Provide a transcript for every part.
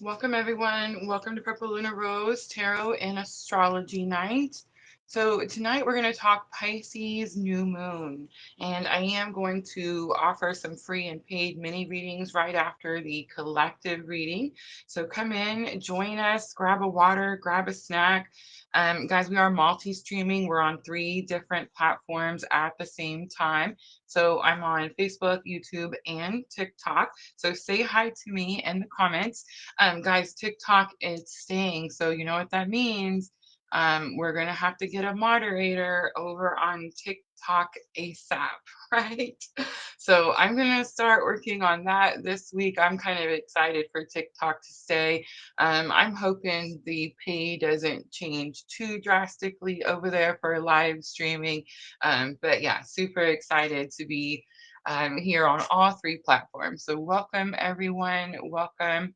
Welcome, everyone. Welcome to Purple Lunar Rose Tarot and Astrology Night. So, tonight we're going to talk Pisces New Moon, and I am going to offer some free and paid mini readings right after the collective reading. So, come in, join us, grab a water, grab a snack. Guys, we are multi streaming. We're on 3 different platforms at the same time. So, I'm on Facebook, YouTube, and TikTok. So, say hi to me in the comments. Guys, TikTok is staying, so you know what that means. We're gonna have to get a moderator over on TikTok ASAP, right? So I'm gonna start working on that this week. I'm kind of excited for TikTok to stay. I'm hoping the pay doesn't change too drastically over there for live streaming. But yeah, super excited to be here on all 3 platforms. So welcome everyone. Welcome.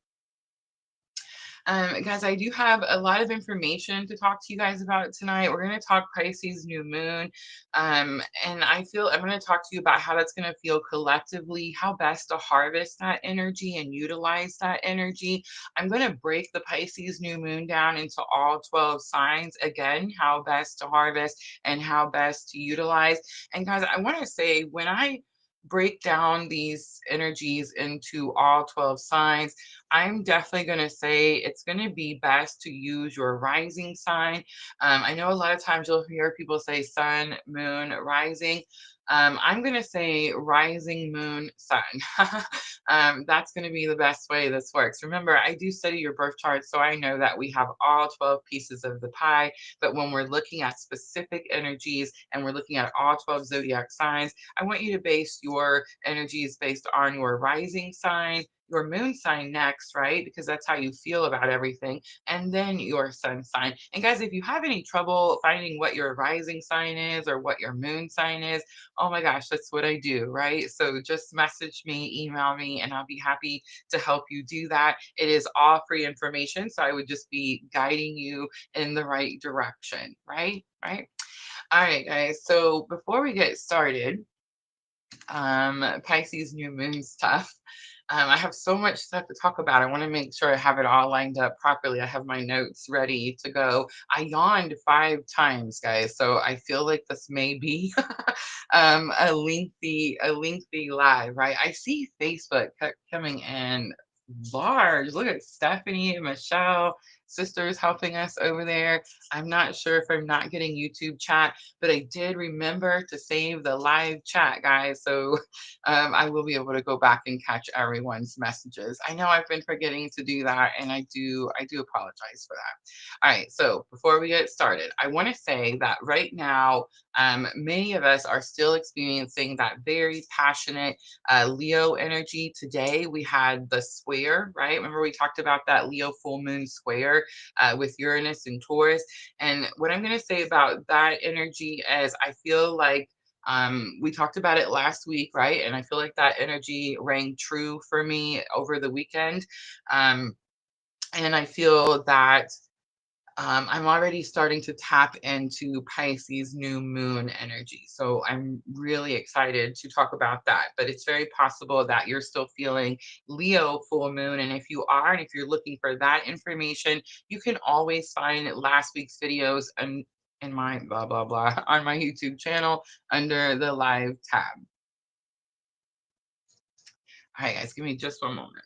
Guys, I do have a lot of information to talk to you guys about tonight. We're going to talk Pisces New Moon. And I feel I'm going to talk to you about how that's going to feel collectively, how best to harvest that energy and utilize that energy. I'm going to break the Pisces New Moon down into all 12 signs again, how best to harvest and how best to utilize. And guys, I want to say when I break down these energies into all 12 signs, I'm definitely going to say it's going to be best to use your rising sign. I know a lot of times you'll hear people say sun, moon, rising. I'm going to say rising moon, sun. That's going to be the best way this works. Remember, I do study your birth chart, so I know that we have all 12 pieces of the pie. But when we're looking at specific energies and we're looking at all 12 zodiac signs, I want you to base your energies based on your rising sign, your moon sign next, right? Because that's how you feel about everything, and then your sun sign. And guys, if you have any trouble finding what your rising sign is or what your moon sign is, oh my gosh, that's what I do, right? So just message me, email me, and I'll be happy to help you do that. It is all free information, so I would just be guiding you in the right direction, right? Right. All right, guys. So before we get started, Pisces new moon stuff. I have so much stuff to talk about. I want to make sure I have it all lined up properly. I have my notes ready to go. I yawned 5 times, guys, so I feel like this may be a lengthy live, right? I see Facebook coming in large. Look at Stephanie and Michelle, sisters helping us over there. I'm not sure if I'm not getting YouTube chat, but I did remember to save the live chat, guys. So I will be able to go back and catch everyone's messages. I know I've been forgetting to do that, and I do apologize for that. All right, so before we get started, I want to say that right now, many of us are still experiencing that very passionate Leo energy. Today we had the square, right? Remember we talked about that Leo full moon square with Uranus and Taurus. And what I'm going to say about that energy is I feel like we talked about it last week, right? And I feel like that energy rang true for me over the weekend. Um, and I feel that I'm already starting to tap into Pisces new moon energy. So I'm really excited to talk about that. But it's very possible that you're still feeling Leo full moon. And if you are, and if you're looking for that information, you can always find last week's videos in my blah, blah, blah on my YouTube channel under the live tab. All right, guys, give me just one moment.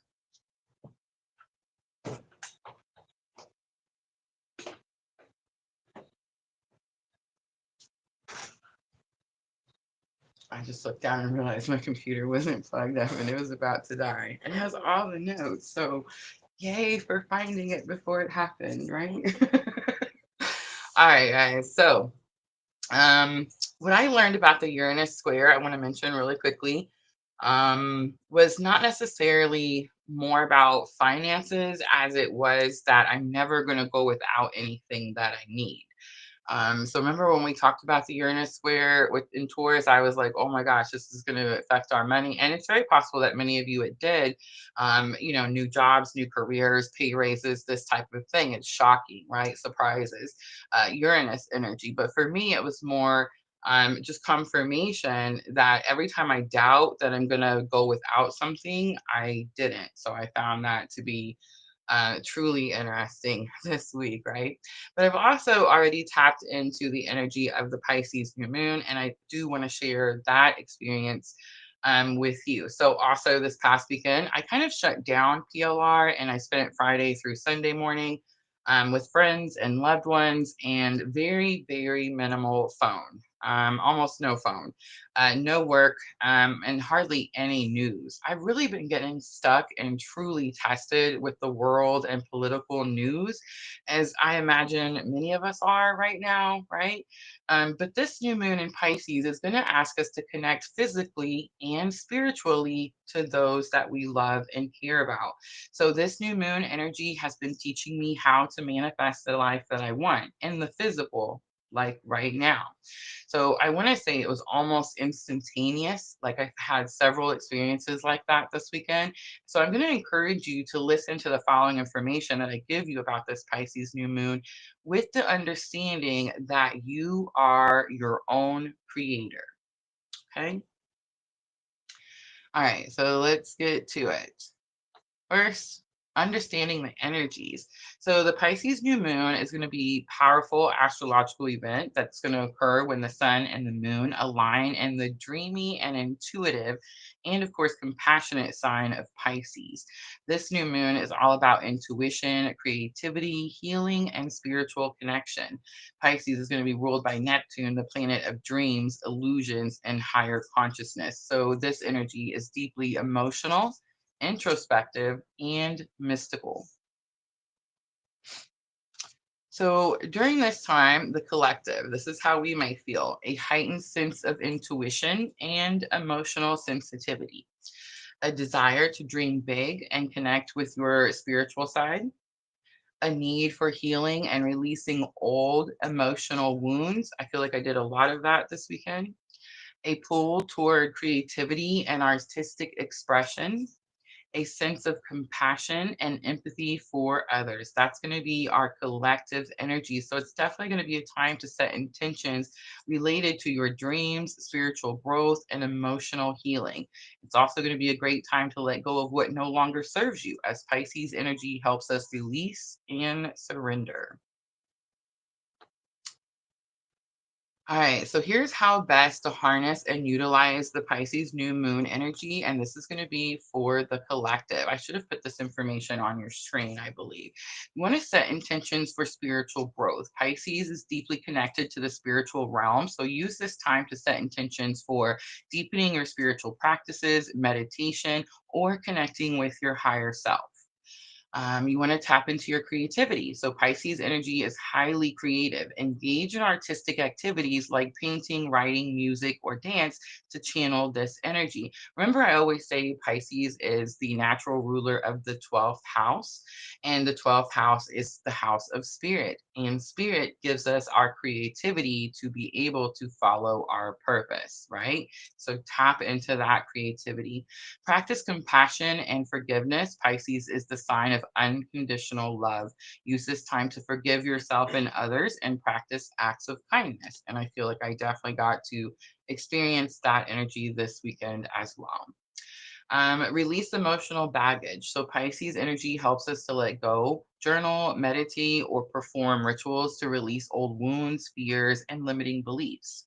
I just looked down and realized my computer wasn't plugged up and it was about to die. It has all the notes, so yay for finding it before it happened, right? All right, guys. So, what I learned about the Uranus square, I want to mention really quickly, was not necessarily more about finances as it was that I'm never going to go without anything that I need. So remember when we talked about the Uranus square in Taurus, I was like, oh my gosh, this is going to affect our money. And it's very possible that many of you it did, new jobs, new careers, pay raises, this type of thing. It's shocking, right? Surprises, Uranus energy. But for me, it was more just confirmation that every time I doubt that I'm going to go without something, I didn't. So I found that to be truly interesting this week, right? But I've also already tapped into the energy of the Pisces new moon, and I do want to share that experience with you. So, also this past weekend, I kind of shut down PLR and I spent Friday through Sunday morning with friends and loved ones and very, very minimal phone. Almost no phone, no work, and hardly any news. I've really been getting stuck and truly tested with the world and political news, as I imagine many of us are right now, right? But this new moon in Pisces is going to ask us to connect physically and spiritually to those that we love and care about. So, this new moon energy has been teaching me how to manifest the life that I want in the physical, like right now. So I want to say it was almost instantaneous. Like I've had several experiences like that this weekend. So I'm going to encourage you to listen to the following information that I give you about this Pisces new moon with the understanding that you are your own creator. Okay. All right. So let's get to it. First, understanding the energies. So the Pisces new moon is going to be powerful astrological event that's going to occur when the sun and the moon align in the dreamy and intuitive and of course compassionate sign of Pisces. This new moon is all about intuition, creativity, healing and spiritual connection. Pisces is going to be ruled by Neptune, the planet of dreams, illusions and higher consciousness. So this energy is deeply emotional, introspective, and mystical. So during this time, the collective, this is how we may feel a heightened sense of intuition and emotional sensitivity, a desire to dream big and connect with your spiritual side, a need for healing and releasing old emotional wounds. I feel like I did a lot of that this weekend. A pull toward creativity and artistic expression, a sense of compassion and empathy for others. That's going to be our collective energy. So it's definitely going to be a time to set intentions related to your dreams, spiritual growth, and emotional healing. It's also going to be a great time to let go of what no longer serves you, as Pisces energy helps us release and surrender. All right, so here's how best to harness and utilize the Pisces new moon energy. And this is going to be for the collective. I should have put this information on your screen, I believe. You want to set intentions for spiritual growth. Pisces is deeply connected to the spiritual realm. So use this time to set intentions for deepening your spiritual practices, meditation, or connecting with your higher self. You want to tap into your creativity. So, Pisces energy is highly creative. Engage in artistic activities like painting, writing, music, or dance to channel this energy. Remember, I always say Pisces is the natural ruler of the 12th house, and the 12th house is the house of spirit. And spirit gives us our creativity to be able to follow our purpose, right? So, tap into that creativity. Practice compassion and forgiveness. Pisces is the sign of unconditional love. Use this time to forgive yourself and others and practice acts of kindness. And I feel like I definitely got to experience that energy this weekend as well. Release emotional baggage. So, Pisces energy helps us to let go, journal, meditate, or perform rituals to release old wounds, fears, and limiting beliefs.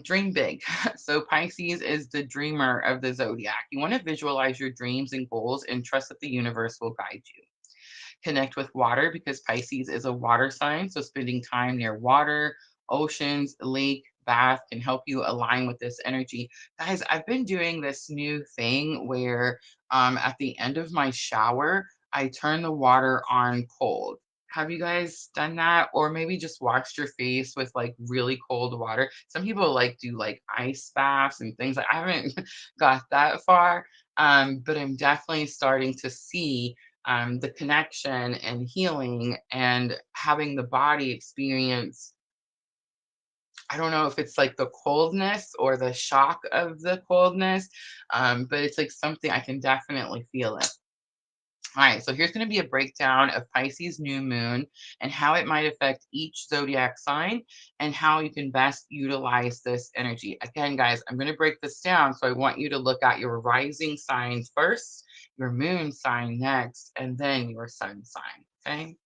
Dream big. So Pisces is the dreamer of the zodiac. You want to visualize your dreams and goals and trust that the universe will guide you. Connect with water because Pisces is a water sign. So spending time near water, oceans, lake, bath can help you align with this energy. Guys, I've been doing this new thing where at the end of my shower, I turn the water on cold. Have you guys done that? Or maybe just washed your face with like really cold water? Some people like do like ice baths and things. Like I haven't got that far, but I'm definitely starting to see the connection and healing and having the body experience. I don't know if it's like the coldness or the shock of the coldness, but it's like something I can definitely feel it. All right, so here's going to be a breakdown of Pisces new moon and how it might affect each zodiac sign and how you can best utilize this energy. Again, guys, I'm going to break this down. So I want you to look at your rising signs first your moon sign next, and then your sun sign. Okay.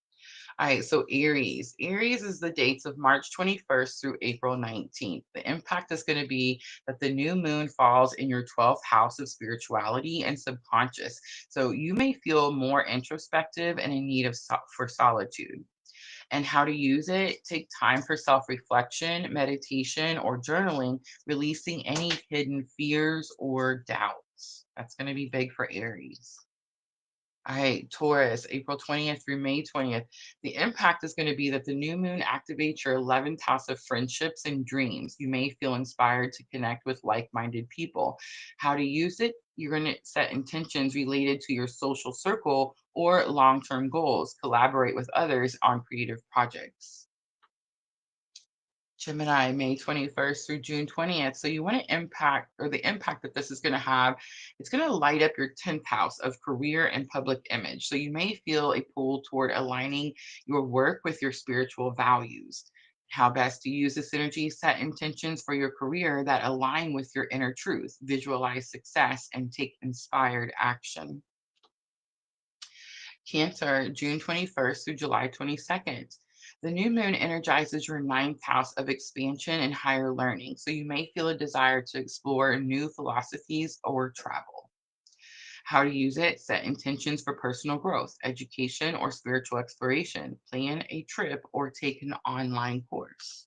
All right, so Aries. Aries is the dates of March 21st through April 19th. The impact is going to be that the new moon falls in your 12th house of spirituality and subconscious. So you may feel more introspective and in need of for solitude. And how to use it: take time for self-reflection, meditation, or journaling, releasing any hidden fears or doubts. That's going to be big for Aries. All right, Taurus, April 20th through May 20th. The impact is going to be that the new moon activates your 11th house of friendships and dreams. You may feel inspired to connect with like minded people. How to use it: you're going to set intentions related to your social circle or long term goals. Collaborate with others on creative projects. Gemini, May 21st through June 20th. So you want to impact, or the impact that this is going to have, it's going to light up your 10th house of career and public image. So you may feel a pull toward aligning your work with your spiritual values. How best to use this energy: set intentions for your career that align with your inner truth, visualize success, and take inspired action. Cancer, June 21st through July 22nd. The new moon energizes your ninth house of expansion and higher learning. So you may feel a desire to explore new philosophies or travel. How to use it: set intentions for personal growth, education, or spiritual exploration. Plan a trip or take an online course.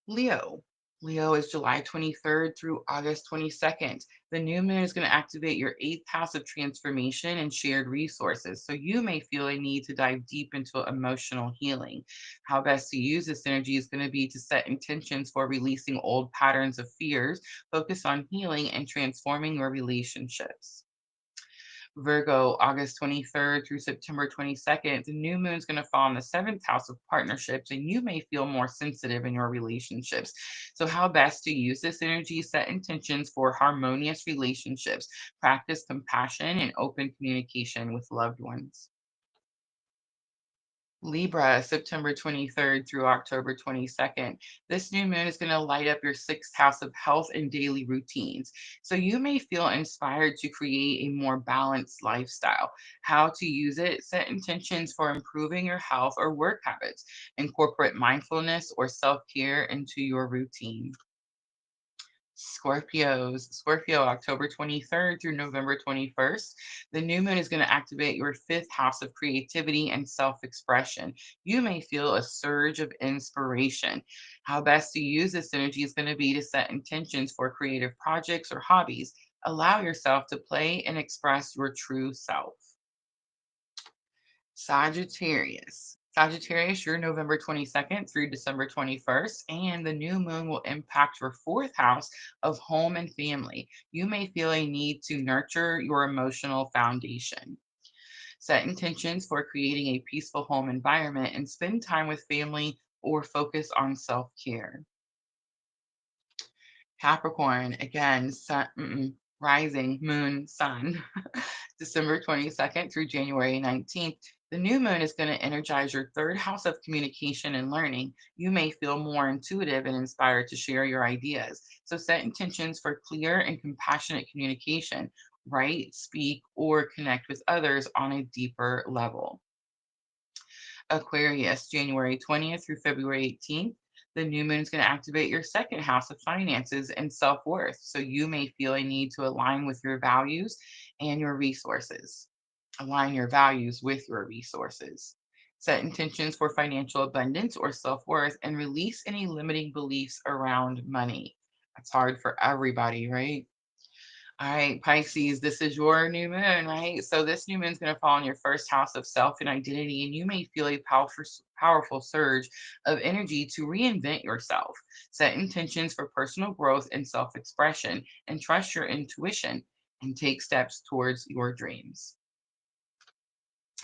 Leo. Leo is July 23rd through August 22nd. The new moon is going to activate your eighth house of transformation and shared resources. So you may feel a need to dive deep into emotional healing. How best to use this energy is going to be to set intentions for releasing old patterns of fears, focus on healing and transforming your relationships. Virgo, August 23rd through September 22nd, the new moon is going to fall in the seventh house of partnerships, and you may feel more sensitive in your relationships. So, how best to use this energy: set intentions for harmonious relationships, practice compassion and open communication with loved ones. Libra, September 23rd through October 22nd. This new moon is going to light up your sixth house of health and daily routines. So you may feel inspired to create a more balanced lifestyle. How to use it: set intentions for improving your health or work habits. Incorporate mindfulness or self care into your routine. Scorpio, October 23rd through November 21st. The new moon is going to activate your fifth house of creativity and self expression. You may feel a surge of inspiration. How best to use this energy is going to be to set intentions for creative projects or hobbies. Allow yourself to play and express your true self. Sagittarius, you're November 22nd through December 21st, and the new moon will impact your fourth house of home and family. You may feel a need to nurture your emotional foundation. Set intentions for creating a peaceful home environment and spend time with family or focus on self care. Capricorn, again, rising, moon, sun, December 22nd through January 19th. The new moon is going to energize your third house of communication and learning. You may feel more intuitive and inspired to share your ideas. So set intentions for clear and compassionate communication. Write, speak, or connect with others on a deeper level. Aquarius, January 20th through February 18th. The new moon is going to activate your second house of finances and self worth. So you may feel a need to align with your values and your resources. Align your values with your resources. Set intentions for financial abundance or self worth and release any limiting beliefs around money. That's hard for everybody, right? All right, Pisces, this is your new moon, right? So this new moon is going to fall in your first house of self and identity, and you may feel a powerful surge of energy to reinvent yourself. Set intentions for personal growth and self-expression, and trust your intuition, and take steps towards your dreams.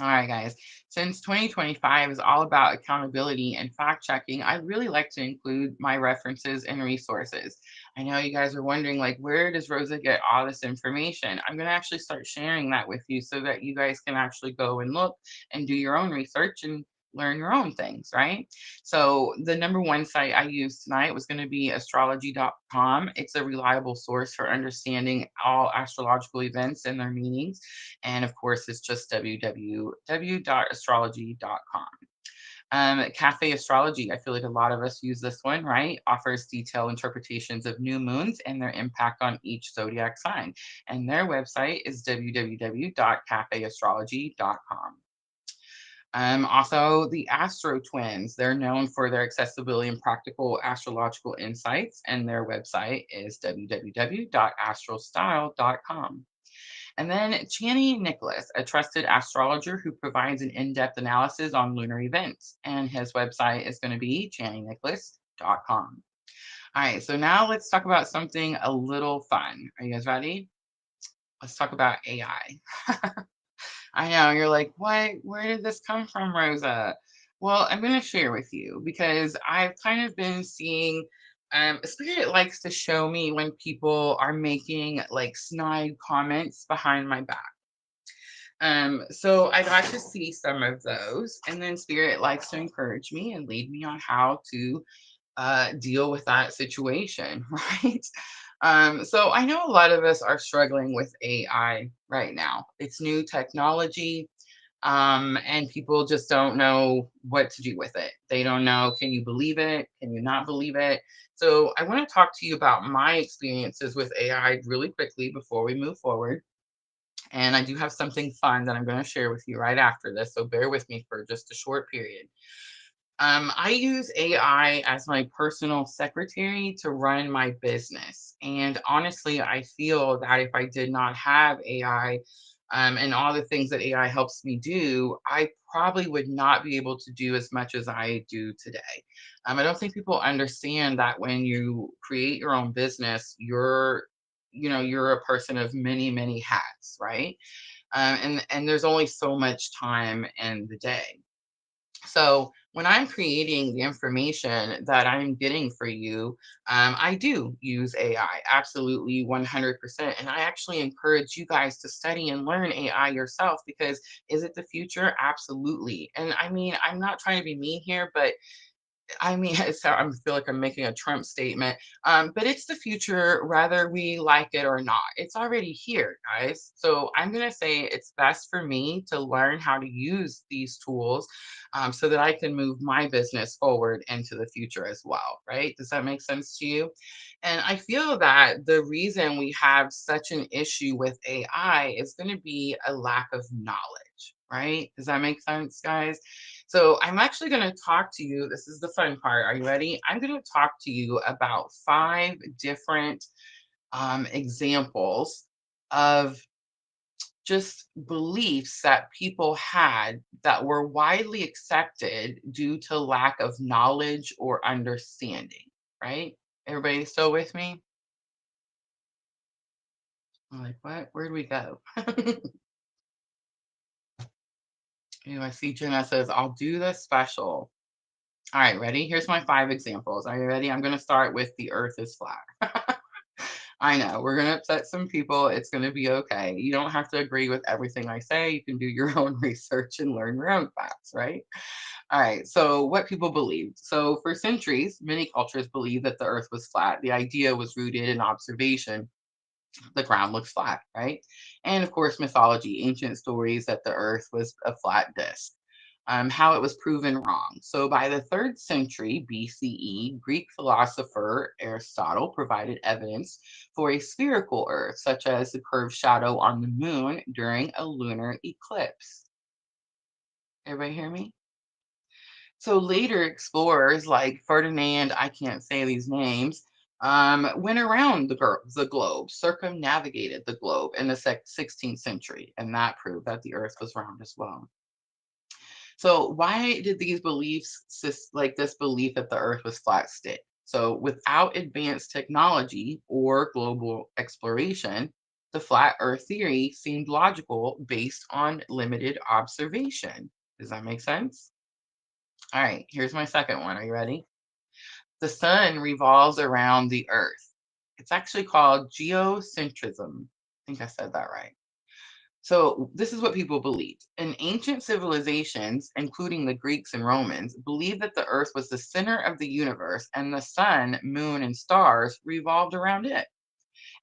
All right, guys. Since 2025 is all about accountability and fact checking, I'd really like to include my references and resources. I know you guys are wondering, like, where does Rosa get all this information? I'm going to actually start sharing that with you so that you guys can actually go and look and do your own research and learn your own things, right? So the number one site I used tonight was going to be astrology.com. It's a reliable source for understanding all astrological events and their meanings. And of course, it's just www.astrology.com. Cafe Astrology, I feel like a lot of us use this one, right? Offers detailed interpretations of new moons and their impact on each zodiac sign. And their website is www.cafeastrology.com. Also, the Astro Twins, they're known for their accessibility and practical astrological insights, and their website is www.astrostyle.com. And then Channy Nicholas, a trusted astrologer who provides an in-depth analysis on lunar events. And his website is going to be channynicholas.com. All right, so now let's talk about something a little fun. Are you guys ready? Let's talk about AI. I know you're like, what? Where did this come from, Rosa? Well, I'm going to share with you because I've kind of been seeing. Spirit likes to show me when people are making like snide comments behind my back. So I got to see some of those, and then Spirit likes to encourage me and lead me on how to deal with that situation, right? So I know a lot of us are struggling with AI right now. It's new technology, and people just don't know what to do with it. They don't know, can you believe it? Can you not believe it? So I want to talk to you about my experiences with AI really quickly before we move forward. And I do have something fun that I'm going to share with you right after this. So bear with me for just a short period. I use AI as my personal secretary to run my business. And honestly, I feel that if I did not have AI and all the things that AI helps me do, I probably would not be able to do as much as I do today. I don't think people understand that when you create your own business, you're a person of many, many hats, right? And there's only so much time in the day. So when I'm creating the information that I'm getting for you, I do use AI absolutely 100%. And I actually encourage you guys to study and learn AI yourself because is it the future? Absolutely. And I mean, I'm not trying to be mean here, but I mean, I feel like I'm making a Trump statement, but it's the future, whether we like it or not. It's already here, guys. So I'm going to say it's best for me to learn how to use these tools so that I can move my business forward into the future as well, right? Does that make sense to you? And I feel that the reason we have such an issue with AI is going to be a lack of knowledge, right? Does that make sense, guys? So I'm actually going to talk to you. This is the fun part. Are you ready? I'm going to talk to you about five different examples of just beliefs that people had that were widely accepted due to lack of knowledge or understanding, right? Everybody still with me? I'm like, what? Where'd we go? I see Jenna says, I'll do the special. All right, ready? Here's my five examples. Are you ready? I'm going to start with the earth is flat. I know we're going to upset some people. It's going to be okay. You don't have to agree with everything I say. You can do your own research and learn your own facts, right? All right, so what people believed. So for centuries, many cultures believed that the earth was flat. The idea was rooted in observation. The ground looks flat, right? And of course, mythology, ancient stories that the earth was a flat disk. How it was proven wrong. So by the third century BCE, Greek philosopher Aristotle provided evidence for a spherical earth, such as the curved shadow on the moon during a lunar eclipse. Everybody hear me? So later explorers like Ferdinand, I can't say these names, went around the globe, circumnavigated the globe in the 16th century, and that proved that the earth was round as well. So why did these beliefs, like this belief that the earth was flat, stick? So without advanced technology or global exploration, the flat earth theory seemed logical based on limited observation. Does that make sense? All right, here's my second one. Are you ready? The sun revolves around the earth. It's actually called geocentrism. I think I said that right. So, this is what people believed. In ancient civilizations, including the Greeks and Romans, believed that the earth was the center of the universe and the sun, moon, and stars revolved around it.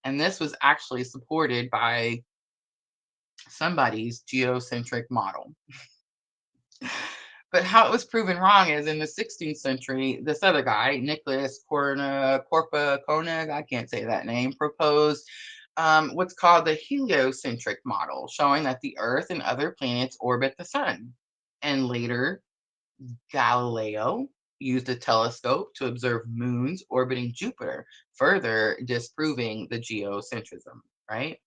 And this was actually supported by somebody's geocentric model. But how it was proven wrong is in the 16th century, this other guy, Nicholas Corpa Koenig, I can't say that name, proposed what's called the heliocentric model, showing that the Earth and other planets orbit the sun. And later, Galileo used a telescope to observe moons orbiting Jupiter, further disproving the geocentrism, right?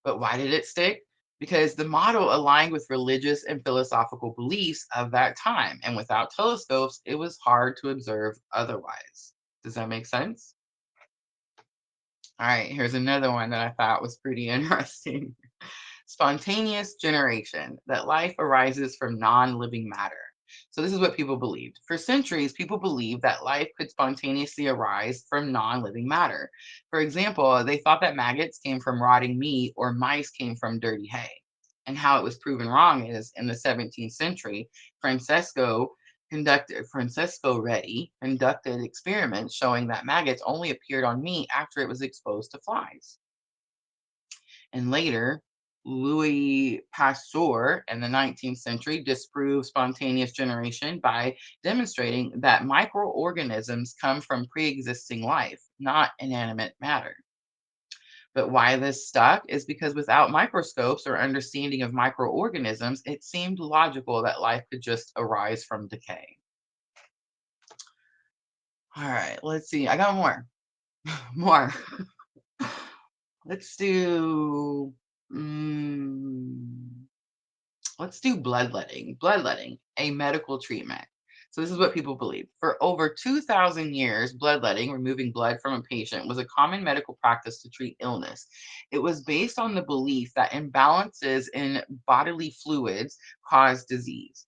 But why did it stick? Because the model aligned with religious and philosophical beliefs of that time. And without telescopes, it was hard to observe otherwise. Does that make sense? All right, here's another one that I thought was pretty interesting. Spontaneous generation, that life arises from non living matter. So, this is what people believed. For centuries, people believed that life could spontaneously arise from non living matter. For example, they thought that maggots came from rotting meat or mice came from dirty hay. And how it was proven wrong is in the 17th century, Francesco Redi conducted experiments showing that maggots only appeared on meat after it was exposed to flies. And later, Louis Pasteur in the 19th century disproved spontaneous generation by demonstrating that microorganisms come from pre existing life, not inanimate matter. But why this stuck is because without microscopes or understanding of microorganisms, it seemed logical that life could just arise from decay. All right, let's see. I got more. More. Let's do. mm, let's do bloodletting. Bloodletting, a medical treatment. So this is what people believe. For over 2,000 years, bloodletting, removing blood from a patient, was a common medical practice to treat illness. It was based on the belief that imbalances in bodily fluids cause disease.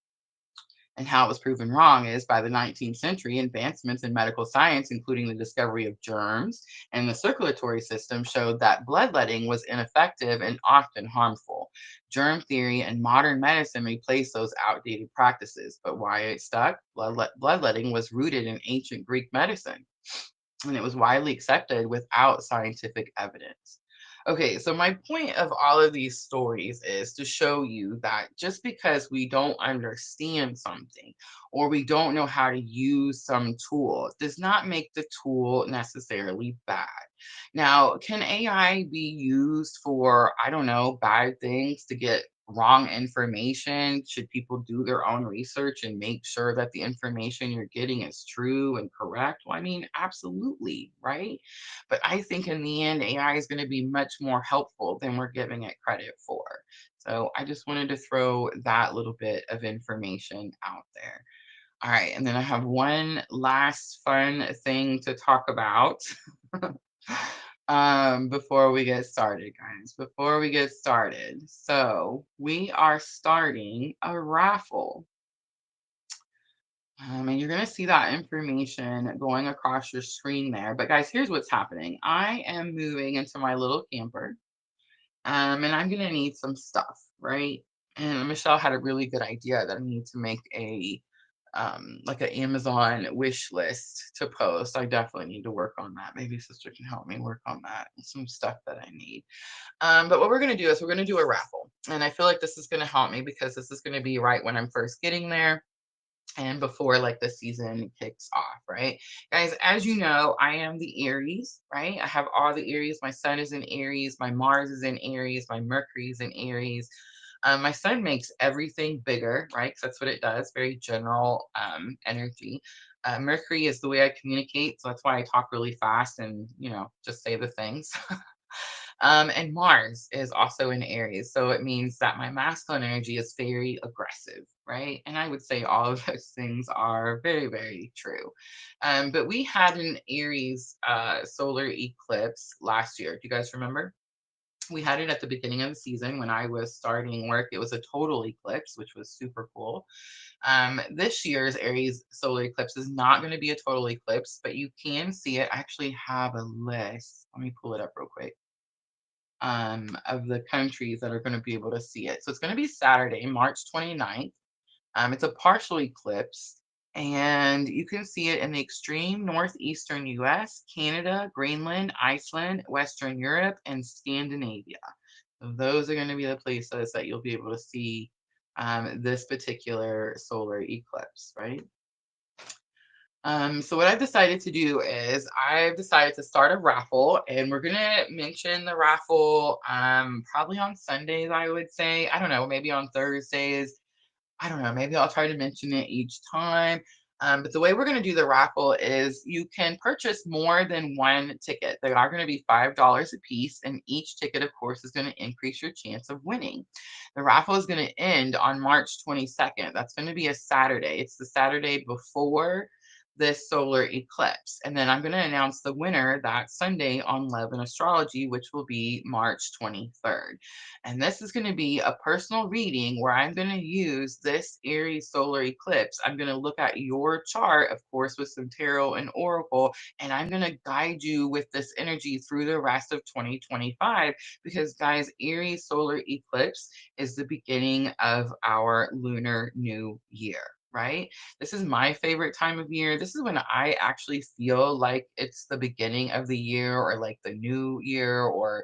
And how it was proven wrong is by the 19th century, advancements in medical science, including the discovery of germs and the circulatory system, showed that bloodletting was ineffective and often harmful. Germ theory and modern medicine replaced those outdated practices. But why it stuck? Bloodletting was rooted in ancient Greek medicine and it was widely accepted without scientific evidence. Okay, so my point of all of these stories is to show you that just because we don't understand something or we don't know how to use some tool does not make the tool necessarily bad. Now, can AI be used for, I don't know, bad things to get wrong information? Should people do their own research and make sure that the information you're getting is true and correct? Well, I mean, absolutely, right? But I think in the end, AI is going to be much more helpful than we're giving it credit for. So I just wanted to throw that little bit of information out there. All right, and then I have one last fun thing to talk about. Before we get started, guys, before we get started. So we are starting a raffle. And you're going to see that information going across your screen there. But guys, here's what's happening. I am moving into my little camper, and I'm going to need some stuff, right? And Michelle had a really good idea that I need to make a like an Amazon wish list to post. I definitely need to work on that. Maybe sister can help me work on that. Some stuff that I need. But what we're gonna do is we're gonna do a raffle, and I feel like this is gonna help me because this is gonna be right when I'm first getting there and before like the season kicks off, right? Guys, as you know, I am the Aries, right? I have all the Aries. My sun is in Aries, my Mars is in Aries, my Mercury is in Aries. My sun makes everything bigger, right? Because that's what it does, very general energy. Mercury is the way I communicate, so that's why I talk really fast and, just say the things. And Mars is also in Aries. So it means that my masculine energy is very aggressive, right? And I would say all of those things are very, very true. But we had an Aries solar eclipse last year. Do you guys remember? We had it at the beginning of the season when I was starting work. It was a total eclipse, which was super cool. This year's Aries solar eclipse is not going to be a total eclipse, but you can see it. I actually have a list. Let me pull it up real quick. of the countries that are going to be able to see it. So it's going to be Saturday, March 29th. It's a partial eclipse, and you can see it in the extreme northeastern US, Canada, Greenland, Iceland, Western Europe, and Scandinavia. So those are going to be the places that you'll be able to see this particular solar eclipse, right? So what I've decided to do is I've decided to start a raffle, and we're gonna mention the raffle probably on Sundays, I would say. I don't know, maybe on Thursdays. I don't know, maybe I'll try to mention it each time. But the way we're going to do the raffle is you can purchase more than one ticket. They are going to be $5 a piece, and each ticket, of course, is going to increase your chance of winning. The raffle is going to end on March 22nd. That's going to be a Saturday. It's the Saturday before this solar eclipse. And then I'm going to announce the winner that Sunday on Love and Astrology, which will be March 23rd. And this is going to be a personal reading where I'm going to use this Aries solar eclipse. I'm going to look at your chart, of course, with some tarot and oracle, and I'm going to guide you with this energy through the rest of 2025. Because, guys, Aries solar eclipse is the beginning of our lunar new year. Right? This is my favorite time of year. This is when I actually feel like it's the beginning of the year, or like the new year, or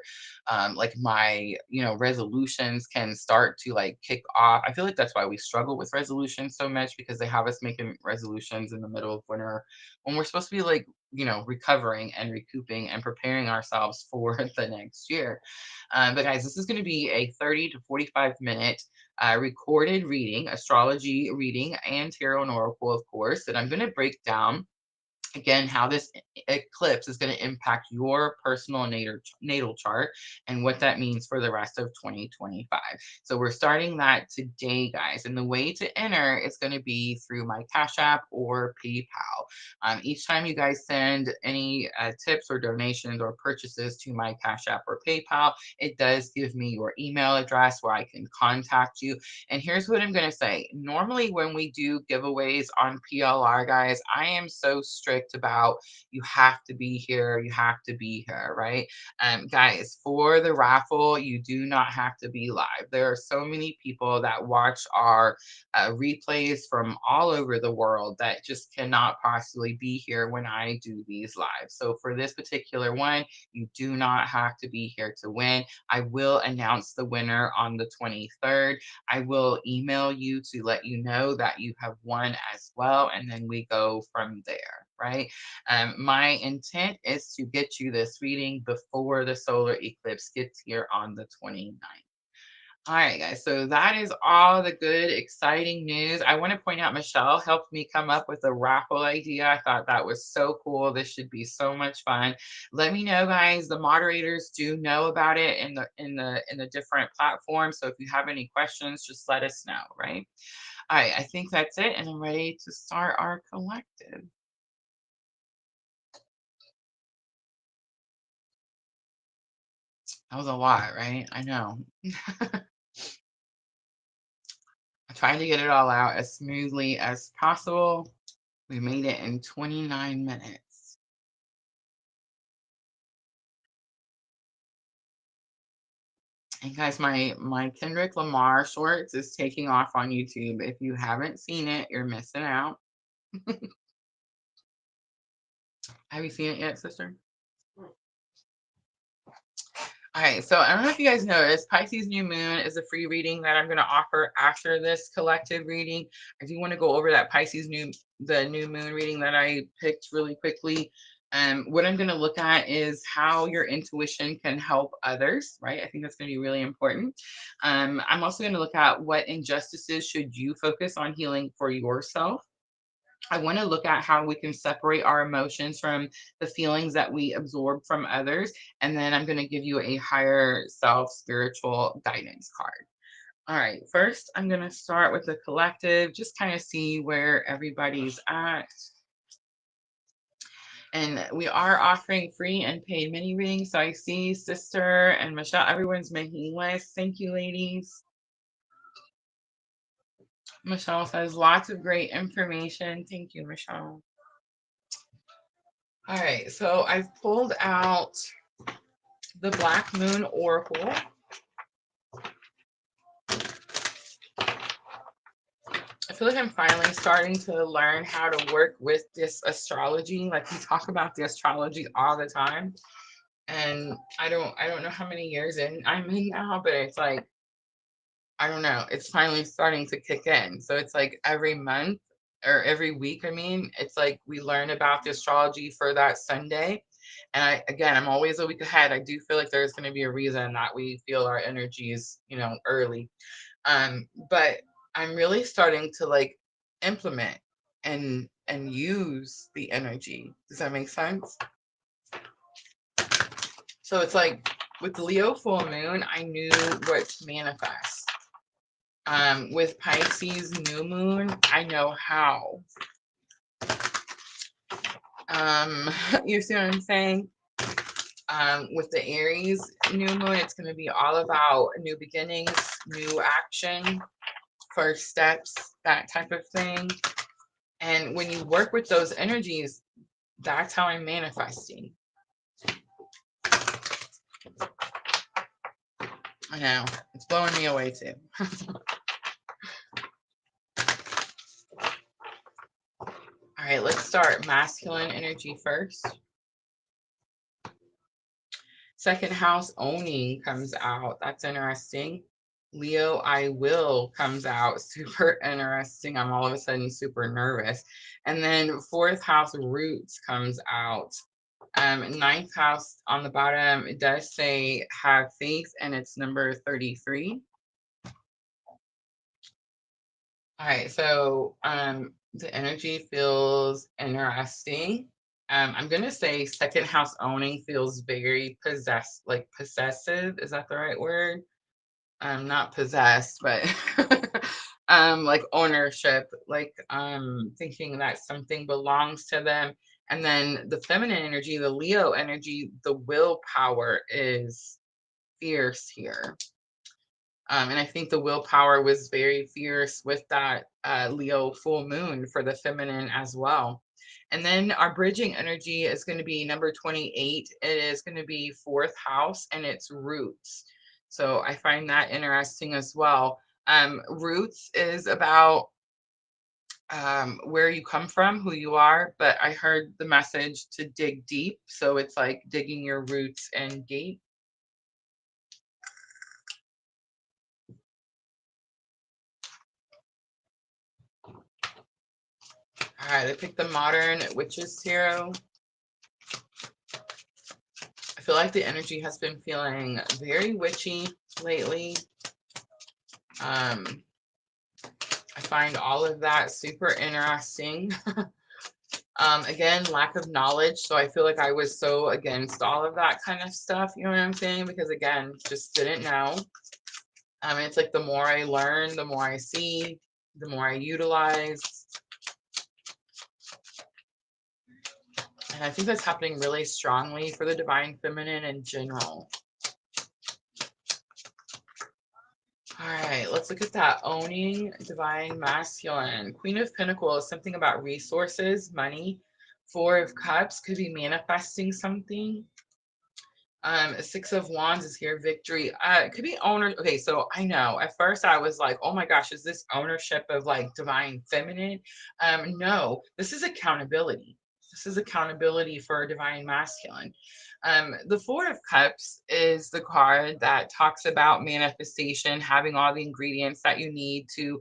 like my resolutions can start to like kick off. I feel like that's why we struggle with resolutions so much, because they have us making resolutions in the middle of winter when we're supposed to be like recovering and recouping and preparing ourselves for the next year. But guys, this is going to be a 30 to 45 minute recorded reading, astrology reading, and tarot and oracle, of course, that I'm going to break down again how this eclipse is going to impact your personal natal chart and what that means for the rest of 2025. So we're starting that today, guys, and the way to enter is going to be through my Cash App or PayPal. Each time you guys send any tips or donations or purchases to my Cash App or PayPal, it does give me your email address where I can contact you. And here's what I'm going to say. Normally when we do giveaways on PLR, guys, I am so strict about you have to be here, right? Guys, for the raffle, you do not have to be live. There are so many people that watch our replays from all over the world that just cannot possibly be here when I do these live. So for this particular one, you do not have to be here to win. I will announce the winner on the 23rd. I will email you to let you know that you have won as well, and then we go from there, right? My intent is to get you this reading before the solar eclipse gets here on the 29th. All right, guys. So that is all the good, exciting news. I want to point out Michelle helped me come up with a raffle idea. I thought that was so cool. This should be so much fun. Let me know, guys. The moderators do know about it in the different platforms. So if you have any questions, just let us know, right? All right, I think that's it, and I'm ready to start our collective. That was a lot, right? I know. I tried to get it all out as smoothly as possible. We made it in 29 minutes. And guys, my Kendrick Lamar shorts is taking off on YouTube. If you haven't seen it, you're missing out. Have you seen it yet, sister? All right, so I don't know if you guys noticed, Pisces New Moon is a free reading that I'm going to offer after this collective reading. I do want to go over that the New Moon reading that I picked really quickly. What I'm going to look at is how your intuition can help others, right? I think that's going to be really important. I'm also going to look at what injustices should you focus on healing for yourself. I want to look at how we can separate our emotions from the feelings that we absorb from others. And then I'm going to give you a higher self spiritual guidance card. All right, first, I'm going to start with the collective, just kind of see where everybody's at. And we are offering free and paid mini readings. So I see Sister and Michelle, everyone's making lists. Thank you, ladies. Michelle says lots of great information. Thank you, Michelle. All right, so I've pulled out the Black Moon Oracle. I feel like I'm finally starting to learn how to work with this astrology. Like we talk about the astrology all the time. And I don't know how many years in I'm in now, but it's like I don't know, it's finally starting to kick in. So it's like every month or every week, I mean, it's like we learn about the astrology for that Sunday. And I'm always a week ahead. I do feel like there's going to be a reason that we feel our energies, early. But I'm really starting to like implement and use the energy. Does that make sense? So it's like with the Leo full moon, I knew what to manifest. With Pisces new moon, I know how. You see what I'm saying? With the Aries new moon, it's going to be all about new beginnings, new action, first steps, that type of thing. And when you work with those energies, that's how I'm manifesting. I know, it's blowing me away too. All right, let's start masculine energy first. Second house owning comes out. That's interesting. Leo, I will comes out. Super interesting. I'm all of a sudden super nervous. And then fourth house roots comes out. Ninth house on the bottom, it does say have faith, and it's number 33. All right, so the energy feels interesting. I'm gonna say second house owning feels very possessive. Is that the right word? Not possessed, but like ownership, like thinking that something belongs to them. And then the feminine energy, the Leo energy, the willpower is fierce here. And I think the willpower was very fierce with that Leo full moon for the feminine as well. And then our bridging energy is going to be number 28. It is going to be fourth house and it's roots. So I find that interesting as well. Roots is about where you come from, who you are, but I heard the message to dig deep. So it's like digging your roots and deep. All right, I picked the Modern Witches Tarot. I feel like the energy has been feeling very witchy lately. I find all of that super interesting. Again, lack of knowledge. So I feel like I was so against all of that kind of stuff. You know what I'm saying? Because again, just didn't know. It's like the more I learn, the more I see, the more I utilize. And I think that's happening really strongly for the divine feminine in general. All right, let's look at that. Owning divine masculine. Queen of Pentacles, something about resources, money. Four of Cups could be manifesting something. Six of Wands is here, victory. It could be owner. Okay, so I know at first I was like, oh my gosh, is this ownership of like divine feminine? No, this is accountability. This is accountability for divine masculine. The Four of Cups is the card that talks about manifestation, having all the ingredients that you need to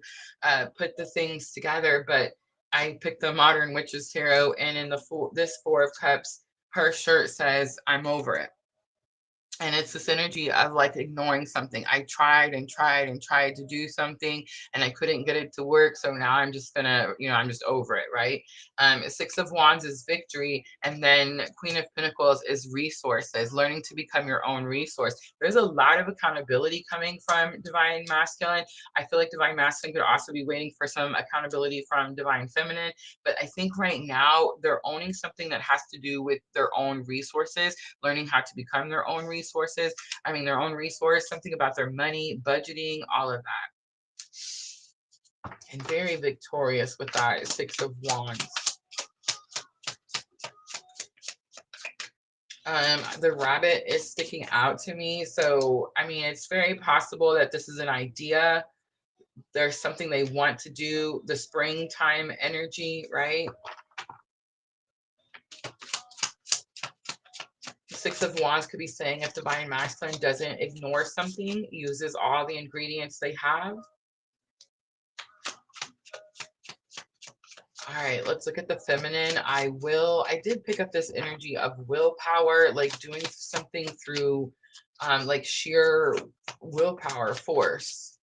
put the things together. But I picked the Modern Witches Tarot, and in this Four of Cups, her shirt says, "I'm over it." And it's this energy of like ignoring something. I tried and tried and tried to do something and I couldn't get it to work. So now I'm just gonna, I'm just over it, right? Six of Wands is victory. And then Queen of Pentacles is resources, learning to become your own resource. There's a lot of accountability coming from divine masculine. I feel like divine masculine could also be waiting for some accountability from divine feminine. But I think right now they're owning something that has to do with their own resources, learning how to become their own resources. Their own resource, something about their money, budgeting, all of that. And very victorious with that Six of Wands. The rabbit is sticking out to me. So, I mean, it's very possible that this is an idea. There's something they want to do, the springtime energy, right? Six of Wands could be saying if Divine Masculine doesn't ignore something, uses all the ingredients they have. All right, let's look at the feminine. I did pick up this energy of willpower, like doing something through like sheer willpower force.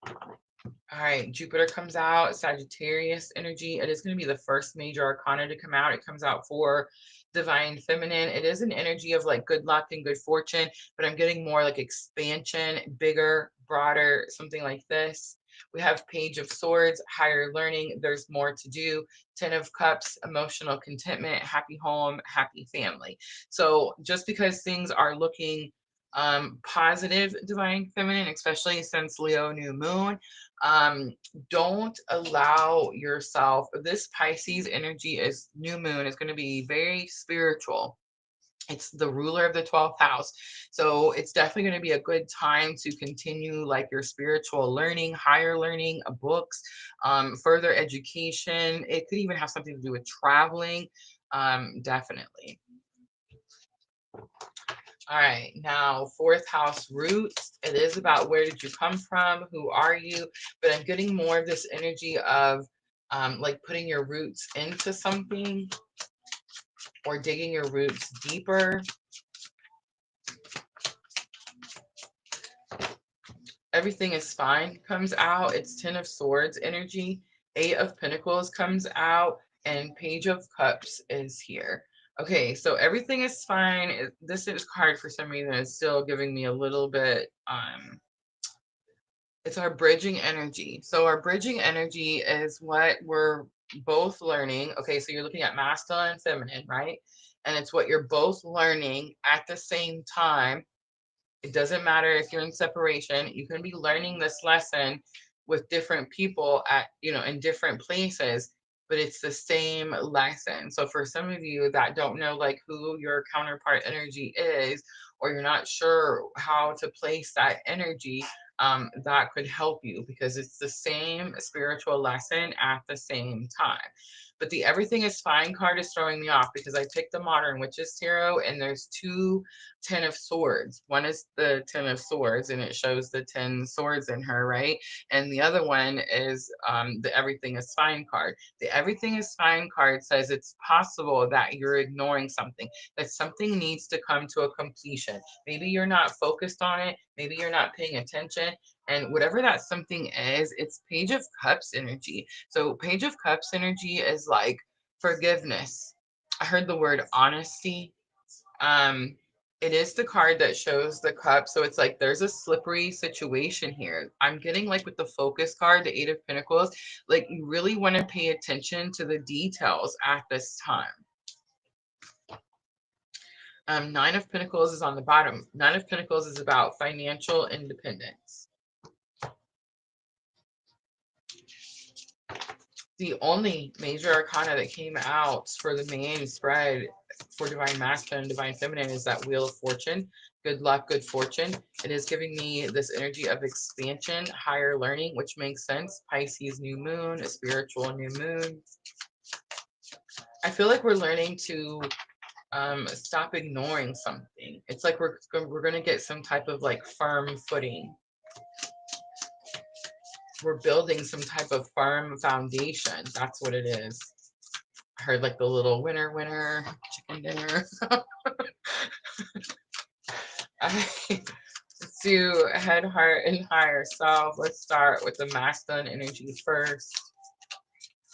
All right, Jupiter comes out, Sagittarius energy. It is going to be the first major arcana to come out. It comes out for Divine Feminine. It is an energy of like good luck and good fortune, but I'm getting more like expansion, bigger, broader, something like this. We have Page of Swords, higher learning. There's more to do. 10 of Cups, emotional contentment, happy home, happy family. So just because things are looking positive, Divine Feminine, especially since Leo new moon, don't allow yourself, this Pisces energy is new moon is going to be very spiritual. It's the ruler of the 12th house. So it's definitely going to be a good time to continue like your spiritual learning, higher learning, books, further education. It could even have something to do with traveling. Definitely. All right, now fourth house roots. It is about where did you come from? Who are you? But I'm getting more of this energy of like putting your roots into something or digging your roots deeper. Everything is fine comes out. It's 10 of Swords energy. 8 of Pentacles comes out and Page of Cups is here. Okay, so everything is fine. This is card for some reason is still giving me a little bit, it's our bridging energy. So our bridging energy is what we're both learning. Okay, so you're looking at masculine and feminine, right? And it's what you're both learning at the same time. It doesn't matter if you're in separation. You can be learning this lesson with different people at, in different places, but it's the same lesson. So for some of you that don't know like who your counterpart energy is, or you're not sure how to place that energy, that could help you because it's the same spiritual lesson at the same time. But the everything is fine card is throwing me off because I picked the Modern Witches Tarot and there's two 10 of Swords. One is the 10 of Swords and it shows the 10 swords in her, right? And the other one is the Everything is Fine card. The Everything is Fine card says it's possible that you're ignoring something, that something needs to come to a completion. Maybe you're not focused on it. Maybe you're not paying attention. And whatever that something is, it's Page of Cups energy. So Page of Cups energy is like forgiveness. I heard the word honesty. It is the card that shows the cup. So it's like there's a slippery situation here. I'm getting like with the focus card, the 8 of Pentacles, like you really want to pay attention to the details at this time. 9 of Pentacles is on the bottom. 9 of Pentacles is about financial independence. The only major arcana that came out for the main spread for Divine Masculine and Divine Feminine is that Wheel of Fortune. Good luck, good fortune. It is giving me this energy of expansion, higher learning, which makes sense. Pisces new moon, a spiritual new moon. I feel like we're learning to stop ignoring something. It's like we're going to get some type of like firm footing. We're building some type of firm foundation. That's what it is. I heard like the little winner, chicken dinner. Let's do head, heart, and higher self. Let's start with the masculine energy first.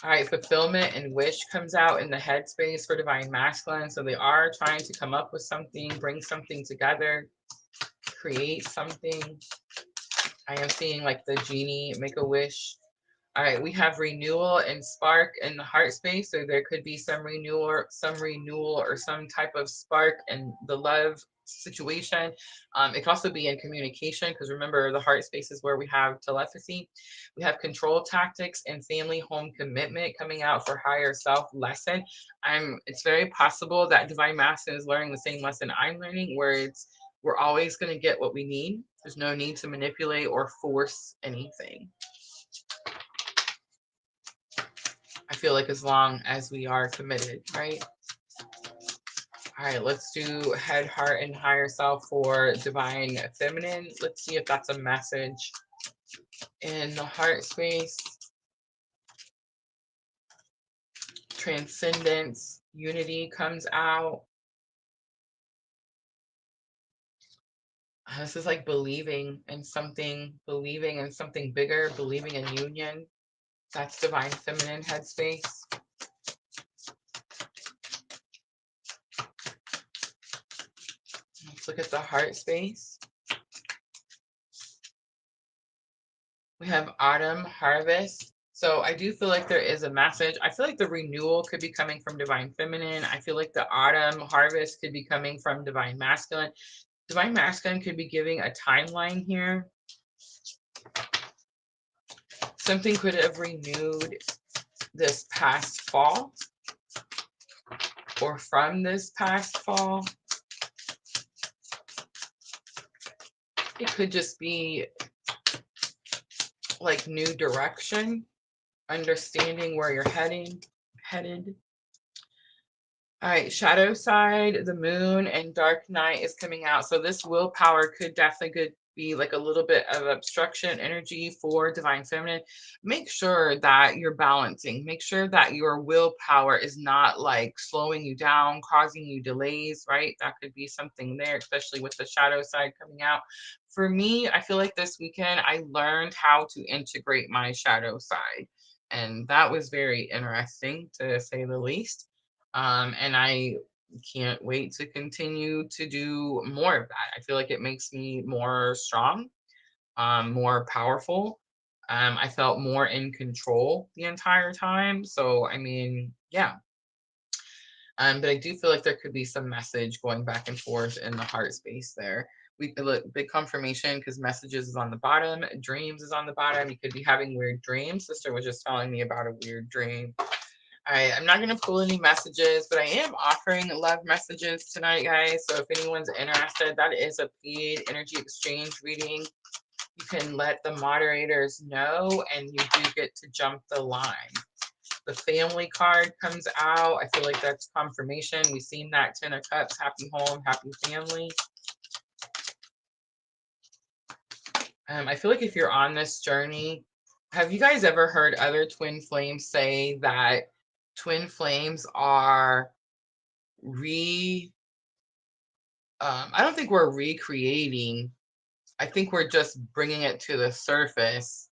All right, fulfillment and wish comes out in the headspace for Divine Masculine. So they are trying to come up with something, bring something together, create something. I am seeing like the genie make a wish. All right, we have renewal and spark in the heart space. So there could be some renewal or some type of spark in the love situation. It could also be in communication, because remember, the heart space is where we have telepathy. We have control tactics and family home commitment coming out for higher self lesson. It's very possible that divine masculine is learning the same lesson I'm learning, where we're always going to get what we need. There's no need to manipulate or force anything. I feel like as long as we are committed, right? All right, let's do head, heart, and higher self for divine feminine. Let's see if that's a message in the heart space. Transcendence, unity comes out. This is like believing in something bigger, believing in union. That's divine feminine headspace. Let's look at the heart space. We have autumn, harvest. So I do feel like there is a message. I feel like the renewal could be coming from divine feminine. I feel like the autumn harvest could be coming from divine masculine. Divine masculine could be giving a timeline here. Something could have renewed this past fall or from this past fall. It could just be like new direction, understanding where you're headed. All right, shadow side, the moon and dark night is coming out. So this willpower could definitely be like a little bit of obstruction energy for divine feminine. Make sure that you're balancing. Make sure that your willpower is not like slowing you down, causing you delays, right? That could be something there, especially with the shadow side coming out. For me, I feel like this weekend I learned how to integrate my shadow side. And that was very interesting, to say the least. And I can't wait to continue to do more of that. I feel like it makes me more strong, more powerful. I felt more in control the entire time. So, I mean, yeah. But I do feel like there could be some message going back and forth in the heart space there. We look big confirmation because messages is on the bottom, dreams is on the bottom. You could be having weird dreams. Sister was just telling me about a weird dream. All right, I'm not going to pull any messages, but I am offering love messages tonight, guys. So if anyone's interested, that is a paid energy exchange reading. You can let the moderators know, and you do get to jump the line. The family card comes out. I feel like that's confirmation. We've seen that 10 of Cups, happy home, happy family. I feel like if you're on this journey, have you guys ever heard other twin flames say that twin flames are I don't think we're recreating. I think we're just bringing it to the surface.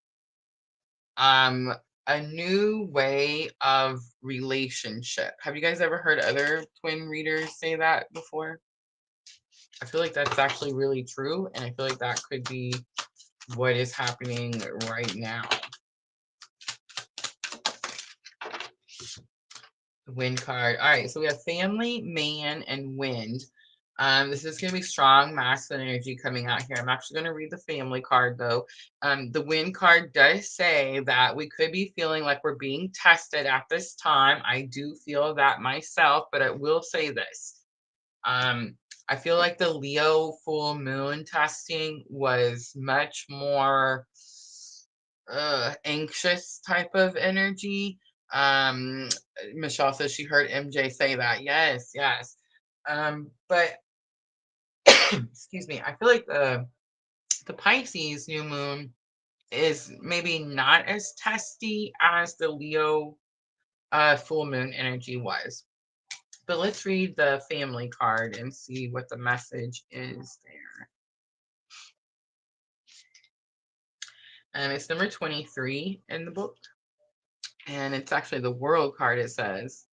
A new way of relationship. Have you guys ever heard other twin readers say that before? I feel like that's actually really true, and I feel like that could be what is happening right now. The wind card. All right, so we have family, man, and wind. This is going to be strong masculine energy coming out here. I'm actually going to read the family card, though. The wind card does say that we could be feeling like we're being tested at this time. I do feel that myself, but I will say this. I feel like the Leo full moon testing was much more anxious type of energy. Michelle says she heard MJ say that. Yes. But excuse me, I feel like the Pisces new moon is maybe not as testy as the Leo full moon energy was. But let's read the family card and see what the message is there. It's number 23 in the book. And it's actually the world card. It says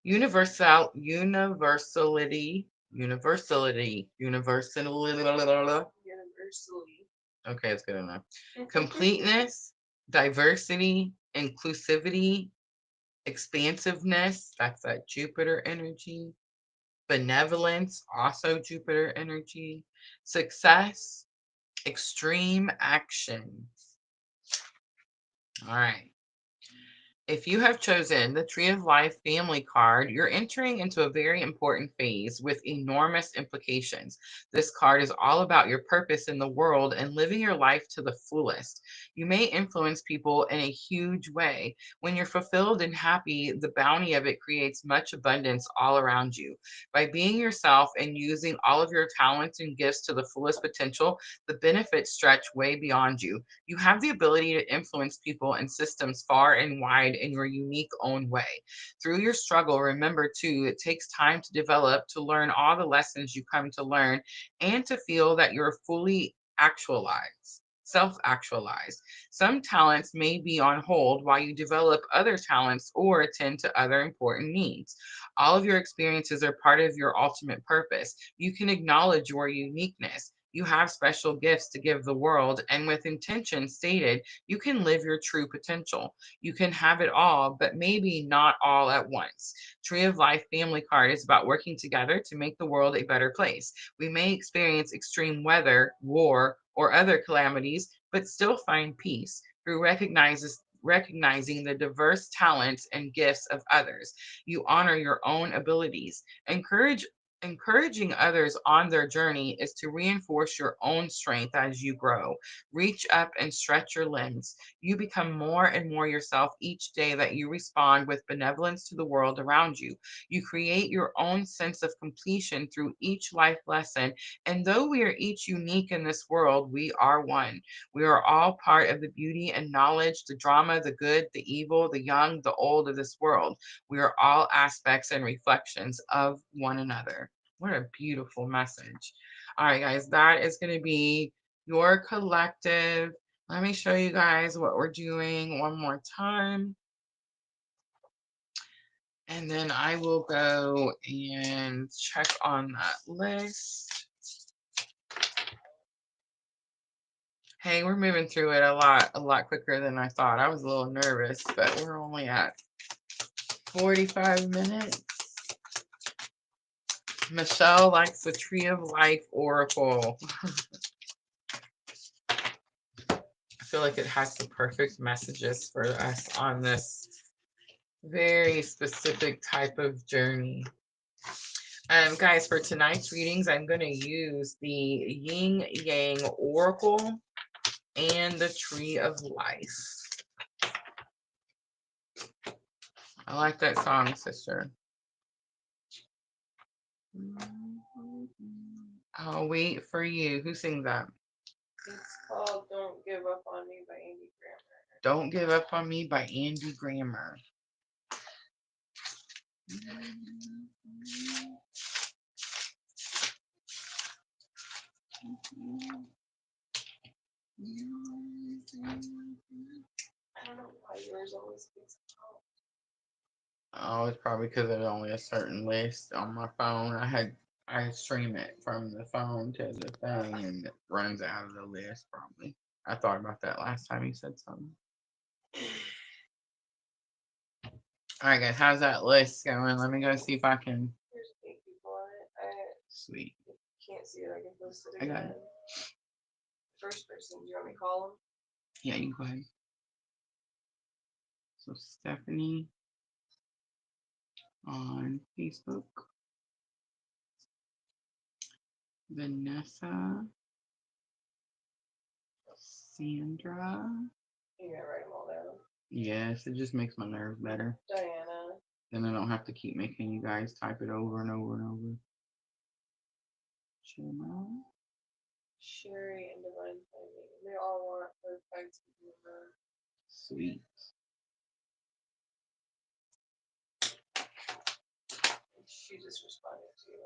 universality. Okay, it's good enough. Completeness, diversity, inclusivity, expansiveness, that's that Jupiter energy, benevolence, also Jupiter energy, success, extreme action. All right. If you have chosen the Tree of Life family card, you're entering into a very important phase with enormous implications. This card is all about your purpose in the world and living your life to the fullest. You may influence people in a huge way. When you're fulfilled and happy, the bounty of it creates much abundance all around you. By being yourself and using all of your talents and gifts to the fullest potential, the benefits stretch way beyond you. You have the ability to influence people and systems far and wide in your unique own way. Through your struggle, remember too, it takes time to develop, to learn all the lessons you come to learn, and to feel that you're fully actualized. Self actualized. Some talents may be on hold while you develop other talents or attend to other important needs. All of your experiences are part of your ultimate purpose. You can acknowledge your uniqueness. You have special gifts to give the world, and with intention stated, you can live your true potential. You can have it all, but maybe not all at once. Tree of Life family card is about working together to make the world a better place. We may experience extreme weather, war, or other calamities, but still find peace through recognizing the diverse talents and gifts of others. You honor your own abilities. Encouraging others on their journey is to reinforce your own strength as you grow. Reach up and stretch your limbs. You become more and more yourself each day that you respond with benevolence to the world around you. You create your own sense of completion through each life lesson. And though we are each unique in this world, we are one. We are all part of the beauty and knowledge, the drama, the good, the evil, the young, the old of this world. We are all aspects and reflections of one another. What a beautiful message. All right, guys, that is going to be your collective. Let me show you guys what we're doing one more time. And then I will go and check on that list. Hey, we're moving through it a lot quicker than I thought. I was a little nervous, but we're only at 45 minutes. Michelle likes the Tree of Life Oracle. I feel like it has the perfect messages for us on this very specific type of journey. Guys, for tonight's readings, I'm going to use the Yin Yang Oracle and the Tree of Life. I like that song, sister. I'll wait for you. Who sings that? It's called Don't Give Up on Me by Andy Grammer. Don't Give Up on Me by Andy Grammer. I don't know why yours always gets out. Oh, it's probably because there's only a certain list on my phone. I stream it from the phone to the thing and it runs out of the list probably. I thought about that last time you said something. Alright guys, how's that list going? Let me go see if I can. There's 8 people on it. I Sweet. can't see it. I can post it I again. got it. First person, do you want me to call them? Yeah, you can go ahead. So Stephanie on Facebook. Vanessa. Sandra. You gotta write them all down. Yes, it just makes my nerves better. Diana. Then I don't have to keep making you guys type it over and over and over. Jenna. Sherry and Divine Finding. They all want perfect humor. Sweet. She just responded to you.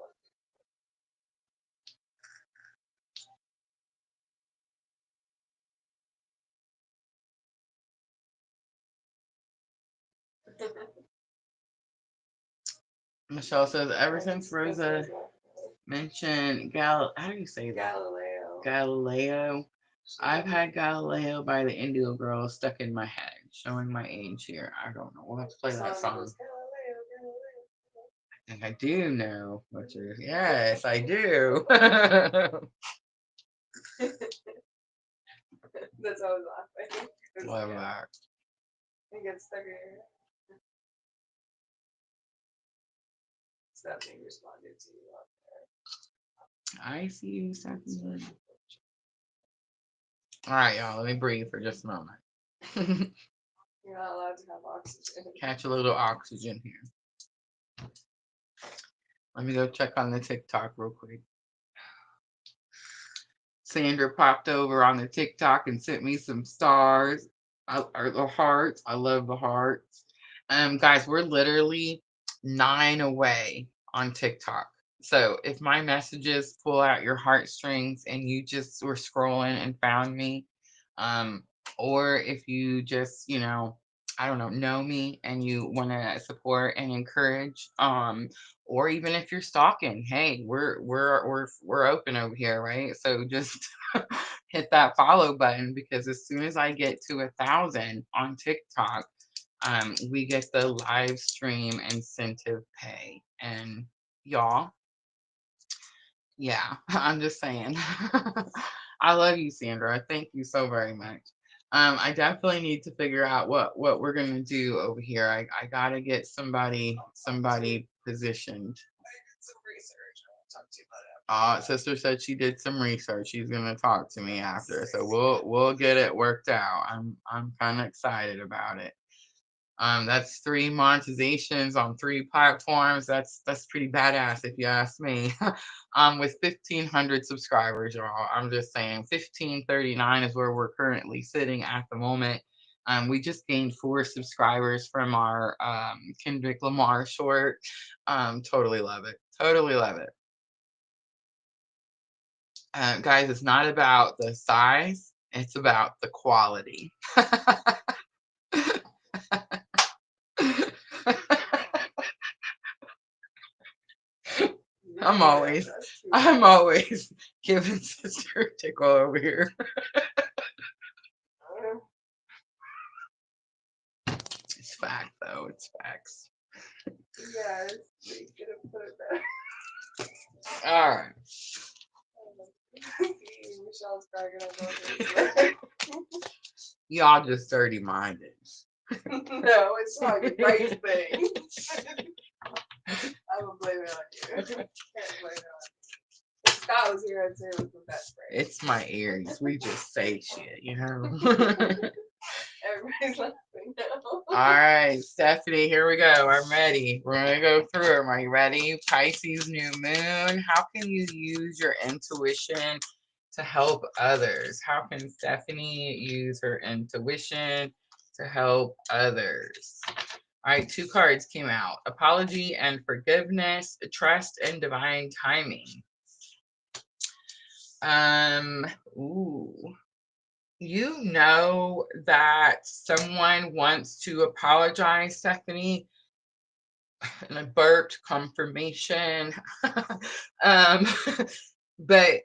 Michelle says, ever since Rosa mentioned how do you say that? Galileo. Galileo. I've had Galileo by the Indigo Girl stuck in my head, showing my age here. I don't know. We'll have to play that song. And I do know what you're. Yes, I do. That's why I was laughing. Love that. It gets stuck in your head. Stephanie responded to you out there. I see you, Stephanie. All right, y'all. Let me breathe for just a moment. You're not allowed to have oxygen. Catch a little oxygen here. Let me go check on the TikTok real quick. Sandra popped over on the TikTok and sent me some stars. Or the hearts. I love the hearts. Guys, we're literally 9 away on TikTok. So if my messages pull out your heartstrings and you just were scrolling and found me, or if you just, I don't know me and you want to support and encourage, or even if you're stalking, hey, we're open over here, right? So just hit that follow button, because as soon as I get to 1,000 on TikTok, we get the live stream incentive pay. And y'all, yeah, I'm just saying. I love you, Sandra. Thank you so very much. I definitely need to figure out what we're gonna do over here. I gotta get somebody positioned. Sister said she did some research. She's gonna talk to me after, so we'll get it worked out. I'm kind of excited about it. That's 3 monetizations on 3 platforms. That's pretty badass if you ask me. With 1,500 subscribers, y'all. I'm just saying 1,539 is where we're currently sitting at the moment. We just gained 4 subscribers from our Kendrick Lamar short. Totally love it. Totally love it. Guys, it's not about the size, it's about the quality. I'm always giving Sister a tickle over here. It's fact, though. It's facts. Yeah, you could have put it better. All right. Michelle's cracking up over Y'all just dirty minded. No, it's not the right thing. I would blame it on you. Can't blame it on you. If Scott was here, I'd say it was the best friend. It's my ears. We just say shit, Everybody's laughing now. All right, Stephanie, here we go. I'm ready. We're going to go through them. Are you ready? Pisces New Moon. How can you use your intuition to help others? How can Stephanie use her intuition to help others? All right, 2 cards came out. Apology and forgiveness, trust and divine timing. Ooh. You know that someone wants to apologize, Stephanie. And I burped confirmation. But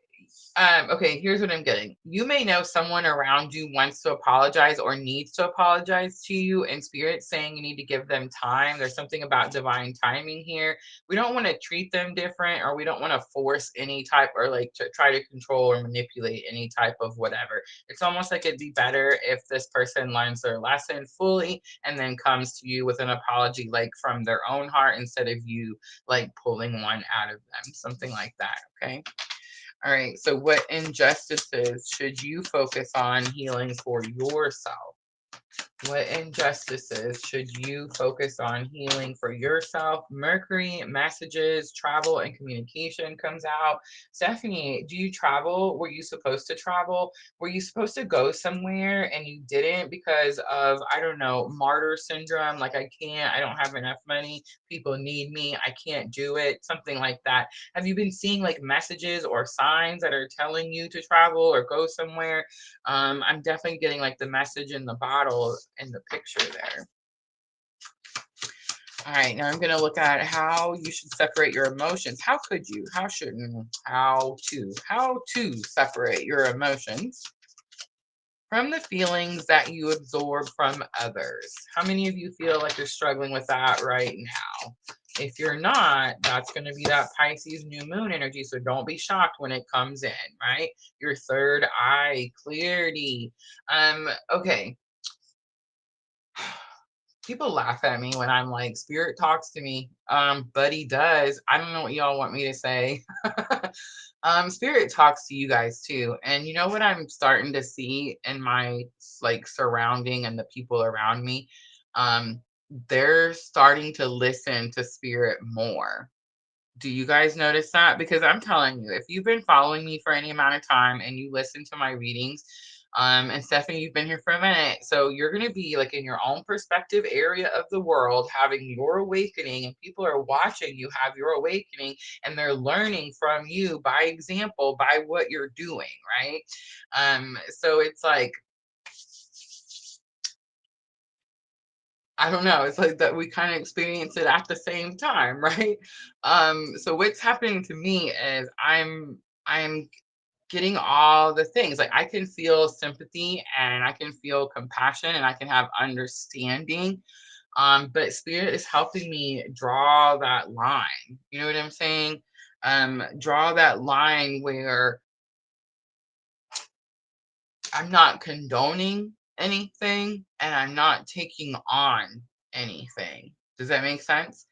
okay, here's what I'm getting. You may know someone around you wants to apologize or needs to apologize to you, and Spirit saying you need to give them time. There's something about divine timing here. We don't want to treat them different, or we don't want to force any type, or like to try to control or manipulate any type of whatever. It's almost like it'd be better if this person learns their lesson fully and then comes to you with an apology, like from their own heart, instead of you like pulling one out of them, something like that. Okay. All right, so what injustices should you focus on healing for yourself? What injustices should you focus on healing for yourself? Mercury, messages, travel, and communication comes out. Stephanie, do you travel? Were you supposed to travel? Were you supposed to go somewhere and you didn't because of, I don't know, martyr syndrome? Like, I don't have enough money. People need me. I can't do it. Something like that. Have you been seeing like messages or signs that are telling you to travel or go somewhere? I'm definitely getting like the message in the bottle in the picture there. All right, now I'm going to look at how you should separate your emotions. How to separate your emotions. from the feelings that you absorb from others. How many of you feel like you're struggling with that right now? If you're not, that's going to be that Pisces new moon energy. So don't be shocked when it comes in, right? Your third eye, clarity. Okay. People laugh at me when I'm like, spirit talks to me. But he does. I don't know what y'all want me to say. Spirit talks to you guys too. And you know what I'm starting to see in my like surrounding and the people around me? Um, they're starting to listen to spirit more. Do you guys notice that? Because I'm telling you, if you've been following me for any amount of time and you listen to my readings, and Stephanie, you've been here for a minute, so you're going to be like in your own perspective area of the world, having your awakening, and people are watching you have your awakening, and they're learning from you by example, by what you're doing, right? So it's like, I don't know. It's like that we kind of experience it at the same time, right? So what's happening to me is I'm getting all the things. Like I can feel sympathy and I can feel compassion and I can have understanding. But spirit is helping me draw that line. You know what I'm saying? Draw that line where I'm not condoning anything and I'm not taking on anything. Does that make sense?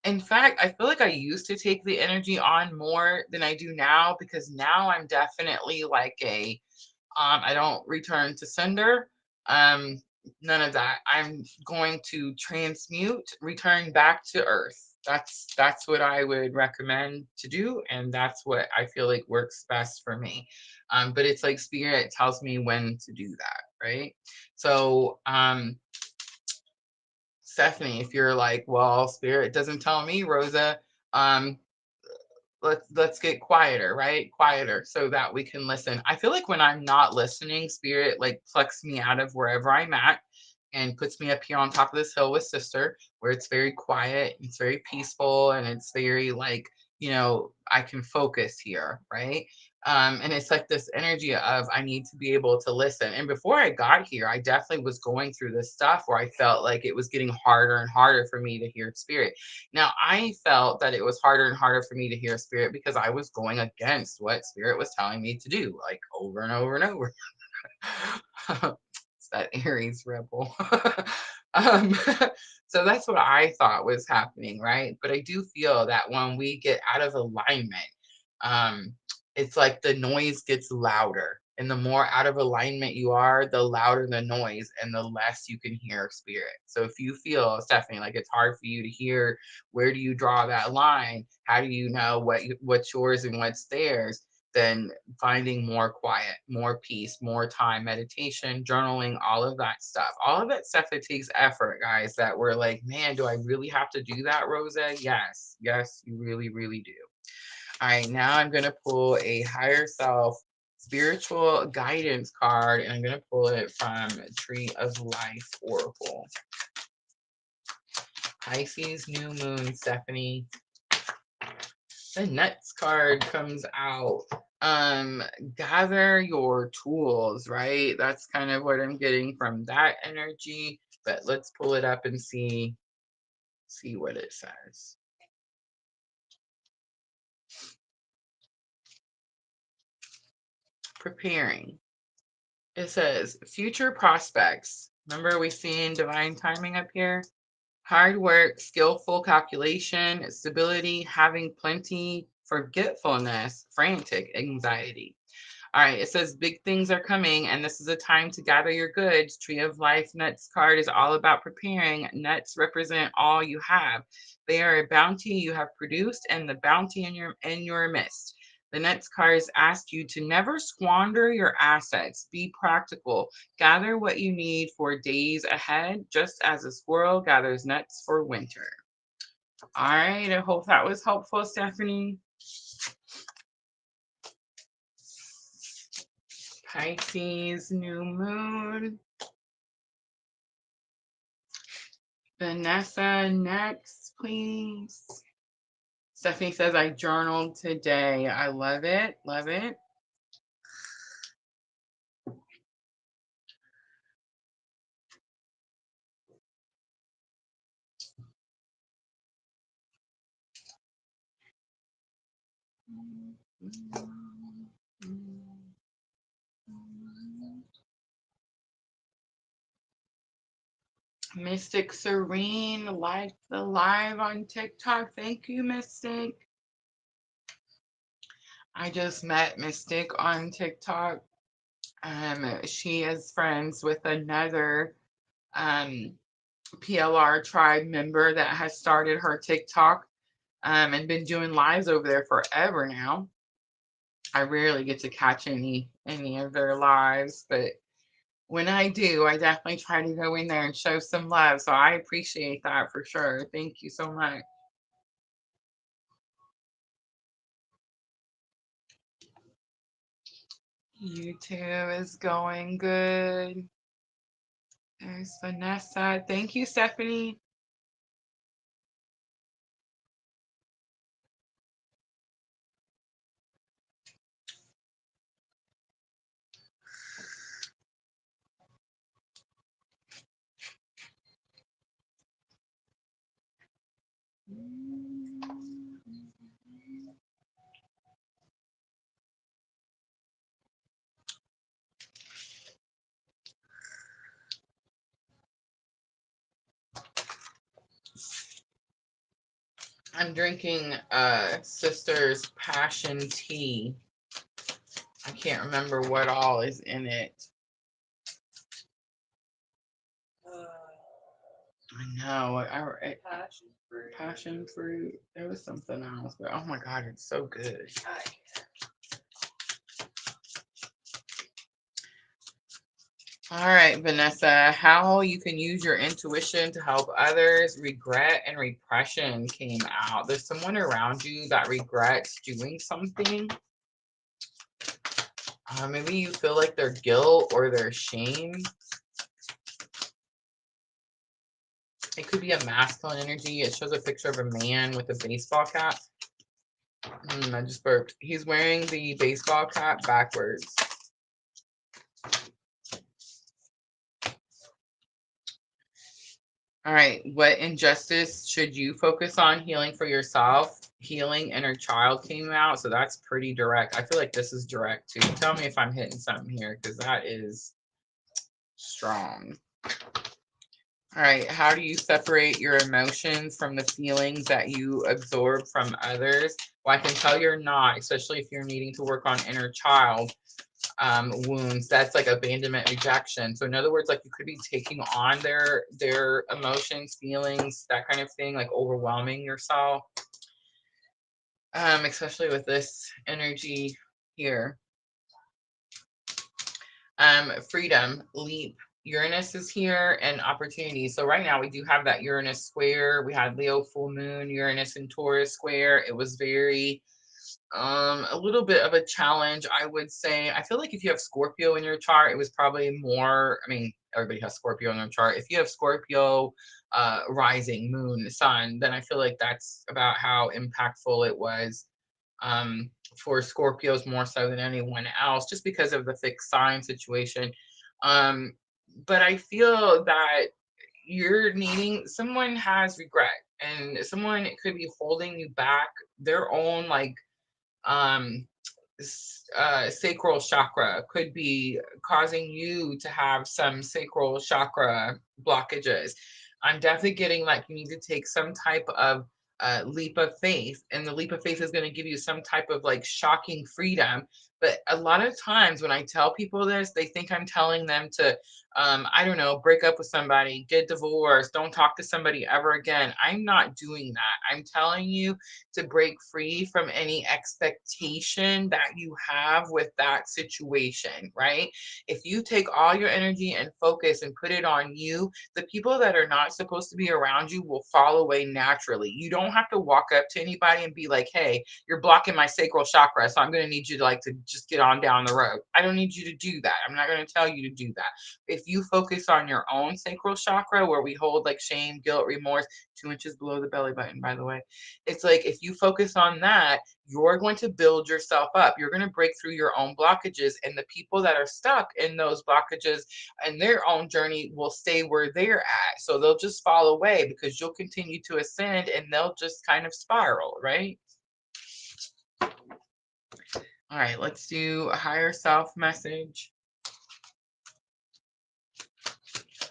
In fact, I feel like I used to take the energy on more than I do now because now I'm definitely like I don't return to sender. Um, none of that. I'm going to transmute, return back to earth. That's what I would recommend to do, and that's what I feel like works best for me. But it's like spirit tells me when to do that, right? So Stephanie, if you're like, well, spirit doesn't tell me, Rosa, um, let's get quieter, right? Quieter so that we can listen. I feel like when I'm not listening, spirit like plucks me out of wherever I'm at and puts me up here on top of this hill with sister where it's very quiet, it's very peaceful, and it's very like, I can focus here, right? And it's like this energy of I need to be able to listen. And before I got here, I definitely was going through this stuff where I felt like it was getting harder and harder for me to hear spirit. Now, I felt that it was harder and harder for me to hear spirit because I was going against what spirit was telling me to do, like over and over and over. It's that Aries rebel. um, so that's what I thought was happening, right? But I do feel that when we get out of alignment, um, it's like the noise gets louder. And the more out of alignment you are, the louder the noise and the less you can hear spirit. So if you feel, Stephanie, like it's hard for you to hear, where do you draw that line? How do you know what's yours and what's theirs? Then finding more quiet, more peace, more time, meditation, journaling, all of that stuff. All of that stuff that takes effort, guys, that we're like, man, do I really have to do that, Rosa? Yes, yes, you really, really do. All right, now I'm going to pull a higher self spiritual guidance card, and I'm going to pull it from Tree of Life Oracle. Pisces New Moon, Stephanie. The Nuts card comes out. Gather your tools, right? That's kind of what I'm getting from that energy. But let's pull it up and see what it says. Preparing. It says future prospects. Remember we seen divine timing up here? Hard work, skillful calculation, stability, having plenty, forgetfulness, frantic anxiety. All right, it says big things are coming, and this is a time to gather your goods. Tree of Life Nuts card is all about preparing. Nuts represent all you have. They are a bounty you have produced, and the bounty in your midst. The Nuts cards ask you to never squander your assets. Be practical. Gather what you need for days ahead, just as a squirrel gathers nuts for winter. All right, I hope that was helpful, Stephanie. Pisces New Moon. Vanessa, next, please. Stephanie says, I journaled today. I love it. Love it. Mystic Serene, like the live on TikTok. Thank you, Mystic. I just met Mystic on TikTok. She is friends with another PLR tribe member that has started her TikTok and been doing lives over there forever now. I rarely get to catch any of their lives, but when I do, I definitely try to go in there and show some love. So I appreciate that for sure. Thank you so much. YouTube is going good. There's Vanessa. Thank you, Stephanie. I'm drinking Sister's Passion Tea. I can't remember what all is in it. I know. Passion fruit. Passion fruit. There was something else, but oh my god, it's so good. All right, Vanessa, how you can use your intuition to help others. Regret and repression came out. There's someone around you that regrets doing something. Maybe you feel like their guilt or their shame. It could be a masculine energy. It shows a picture of a man with a baseball cap. I just burped. He's wearing the baseball cap backwards. All right. What injustice should you focus on? Healing for yourself. Healing inner child came out. So that's pretty direct. I feel like this is direct too. Tell me if I'm hitting something here because that is strong. All right. How do you separate your emotions from the feelings that you absorb from others? Well, I can tell you're not, especially if you're needing to work on inner child wounds. That's like abandonment, rejection. So in other words, like you could be taking on their emotions, feelings, that kind of thing, like overwhelming yourself. Especially with this energy here. Freedom, leap. Uranus is here and opportunity. So right now we do have that Uranus square. We had Leo full moon, Uranus and Taurus square. It was very a little bit of a challenge, I would say. I feel like if you have Scorpio in your chart, it was probably more, I mean, everybody has Scorpio in their chart. If you have Scorpio rising, moon, sun, then I feel like that's about how impactful it was for Scorpios more so than anyone else, just because of the fixed sign situation. But I feel that you're needing, someone has regret and someone could be holding you back, their own like um sacral chakra could be causing you to have some sacral chakra blockages. I'm definitely getting like you need to take some type of leap of faith, and the leap of faith is going to give you some type of like shocking freedom. But a lot of times when I tell people this, they think I'm telling them to I don't know, break up with somebody, get divorced, don't talk to somebody ever again. I'm not doing that. I'm telling you to break free from any expectation that you have with that situation, right? If you take all your energy and focus and put it on you, the people that are not supposed to be around you will fall away naturally. You don't have to walk up to anybody and be like, hey, you're blocking my sacral chakra, so I'm going to need you to like to just get on down the road. I don't need you to do that. I'm not going to tell you to do that. If you focus on your own sacral chakra, where we hold like shame, guilt, remorse, 2 inches below the belly button, by the way, it's like if you focus on that, you're going to build yourself up. You're going to break through your own blockages, and the people that are stuck in those blockages and their own journey will stay where they're at. So they'll just fall away because you'll continue to ascend and they'll just kind of spiral, right? All right, let's do a higher self message.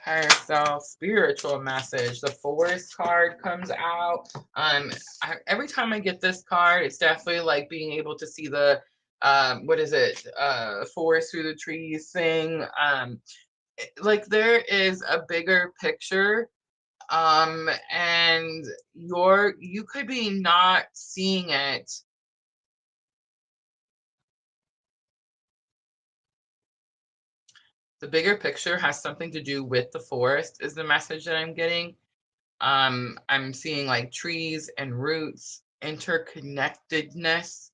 Higher self spiritual message. The forest card comes out. Every time I get this card, it's definitely like being able to see the what is it, forest through the trees thing. Like there is a bigger picture, and you could be not seeing it. The bigger picture has something to do with the forest, is the message that I'm getting. I'm seeing like trees and roots, interconnectedness.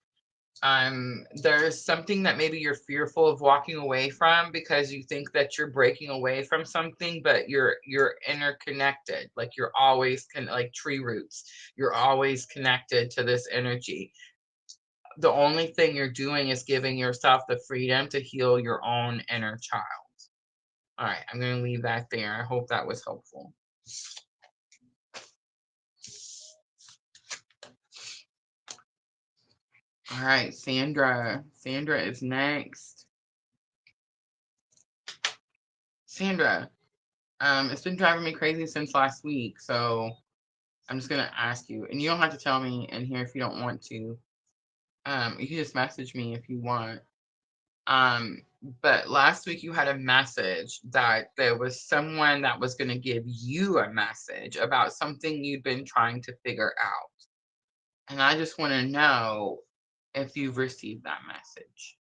There's something that maybe you're fearful of walking away from because you think that you're breaking away from something, but you're interconnected. Like you're always like tree roots. You're always connected to this energy. The only thing you're doing is giving yourself the freedom to heal your own inner child. All right, I'm going to leave that there. I hope that was helpful. All right, Sandra. Sandra is next. Sandra, it's been driving me crazy since last week, so I'm just gonna ask you, and you don't have to tell me in here if you don't want to. You can just message me if you want. Um, but last week you had a message that there was someone that was gonna give you a message about something you'd been trying to figure out. And I just want to know if you've received that message.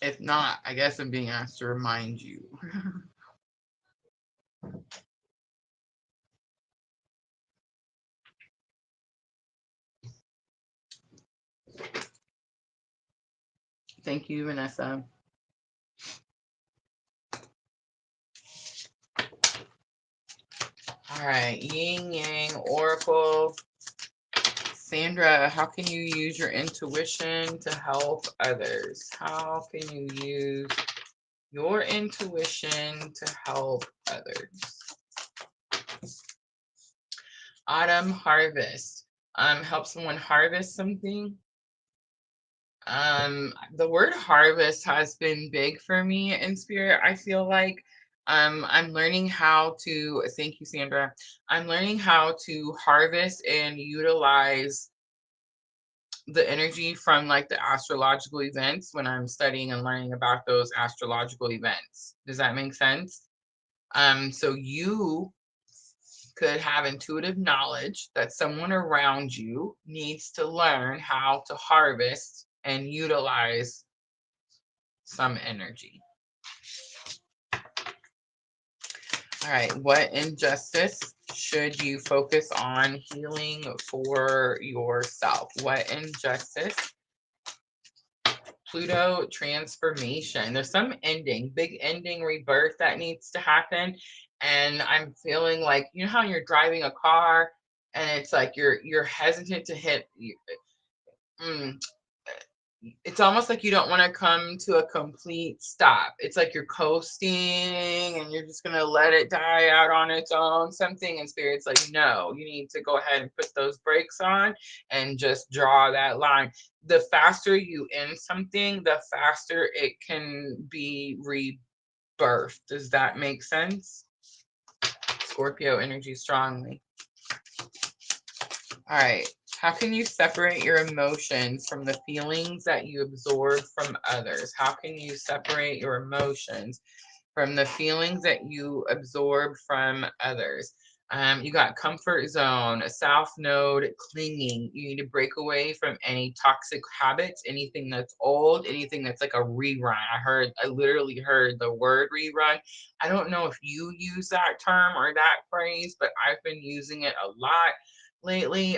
If not, I guess I'm being asked to remind you. Thank you, Vanessa. All right, Yin Yang Oracle. Sandra, how can you use your intuition to help others? How can you use your intuition to help others? Autumn harvest. Help someone harvest something. The word harvest has been big for me in spirit. I feel like I'm learning how to, thank you, Sandra. I'm learning how to harvest and utilize the energy from like the astrological events when I'm studying and learning about those astrological events. Does that make sense? So you could have intuitive knowledge that someone around you needs to learn how to harvest and utilize some energy. All right, what injustice should you focus on healing for yourself? What injustice? Pluto transformation. There's some ending, big ending, rebirth that needs to happen. And I'm feeling like, you know how you're driving a car and it's like you're hesitant to hit. It's almost like you don't want to come to a complete stop. It's like you're coasting and you're just going to let it die out on its own. Something in spirit's like, no, you need to go ahead and put those brakes on and just draw that line. The faster you end something, the faster it can be rebirthed. Does that make sense? Scorpio energy strongly. All right. How can you separate your emotions from the feelings that you absorb from others? How can you separate your emotions from the feelings that you absorb from others? You got comfort zone, a south node, clinging. You need to break away from any toxic habits, anything that's old, anything that's like a rerun. I literally heard the word rerun. I don't know if you use that term or that phrase, but I've been using it a lot lately.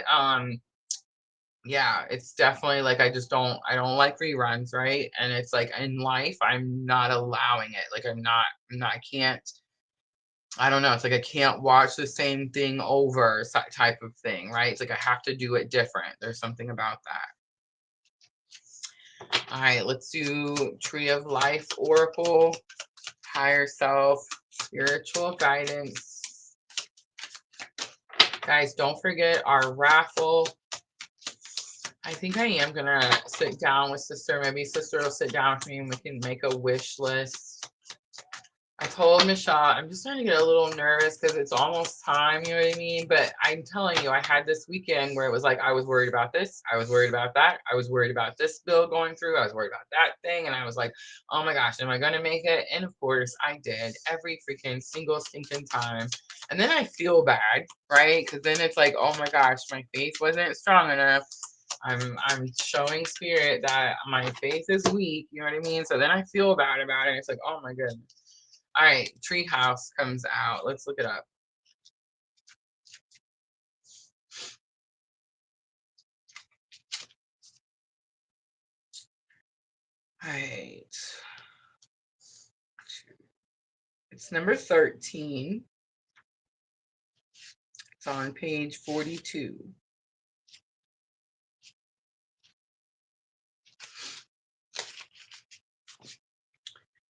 Yeah, it's definitely like I don't like reruns, right? And it's like in life, I'm not allowing it. Like I can't, I don't know. It's like I can't watch the same thing over type of thing, right? It's like I have to do it different. There's something about that. All right, let's do Tree of Life Oracle, higher self, spiritual guidance. Guys, don't forget our raffle. I think I am going to sit down with Sister. Maybe Sister will sit down with me and we can make a wish list. I told Michelle, I'm just starting to get a little nervous because it's almost time, you know what I mean? But I'm telling you, I had this weekend where it was like, I was worried about this. I was worried about that. I was worried about this bill going through. I was worried about that thing. And I was like, oh my gosh, am I going to make it? And of course I did, every freaking single stinking time. And then I feel bad, right? Because then it's like, oh my gosh, my faith wasn't strong enough. I'm showing spirit that my faith is weak, you know what I mean? So then I feel bad about it. It's like, oh my goodness. All right, Treehouse comes out. Let's look it up. All right. It's number 13. It's on page 42.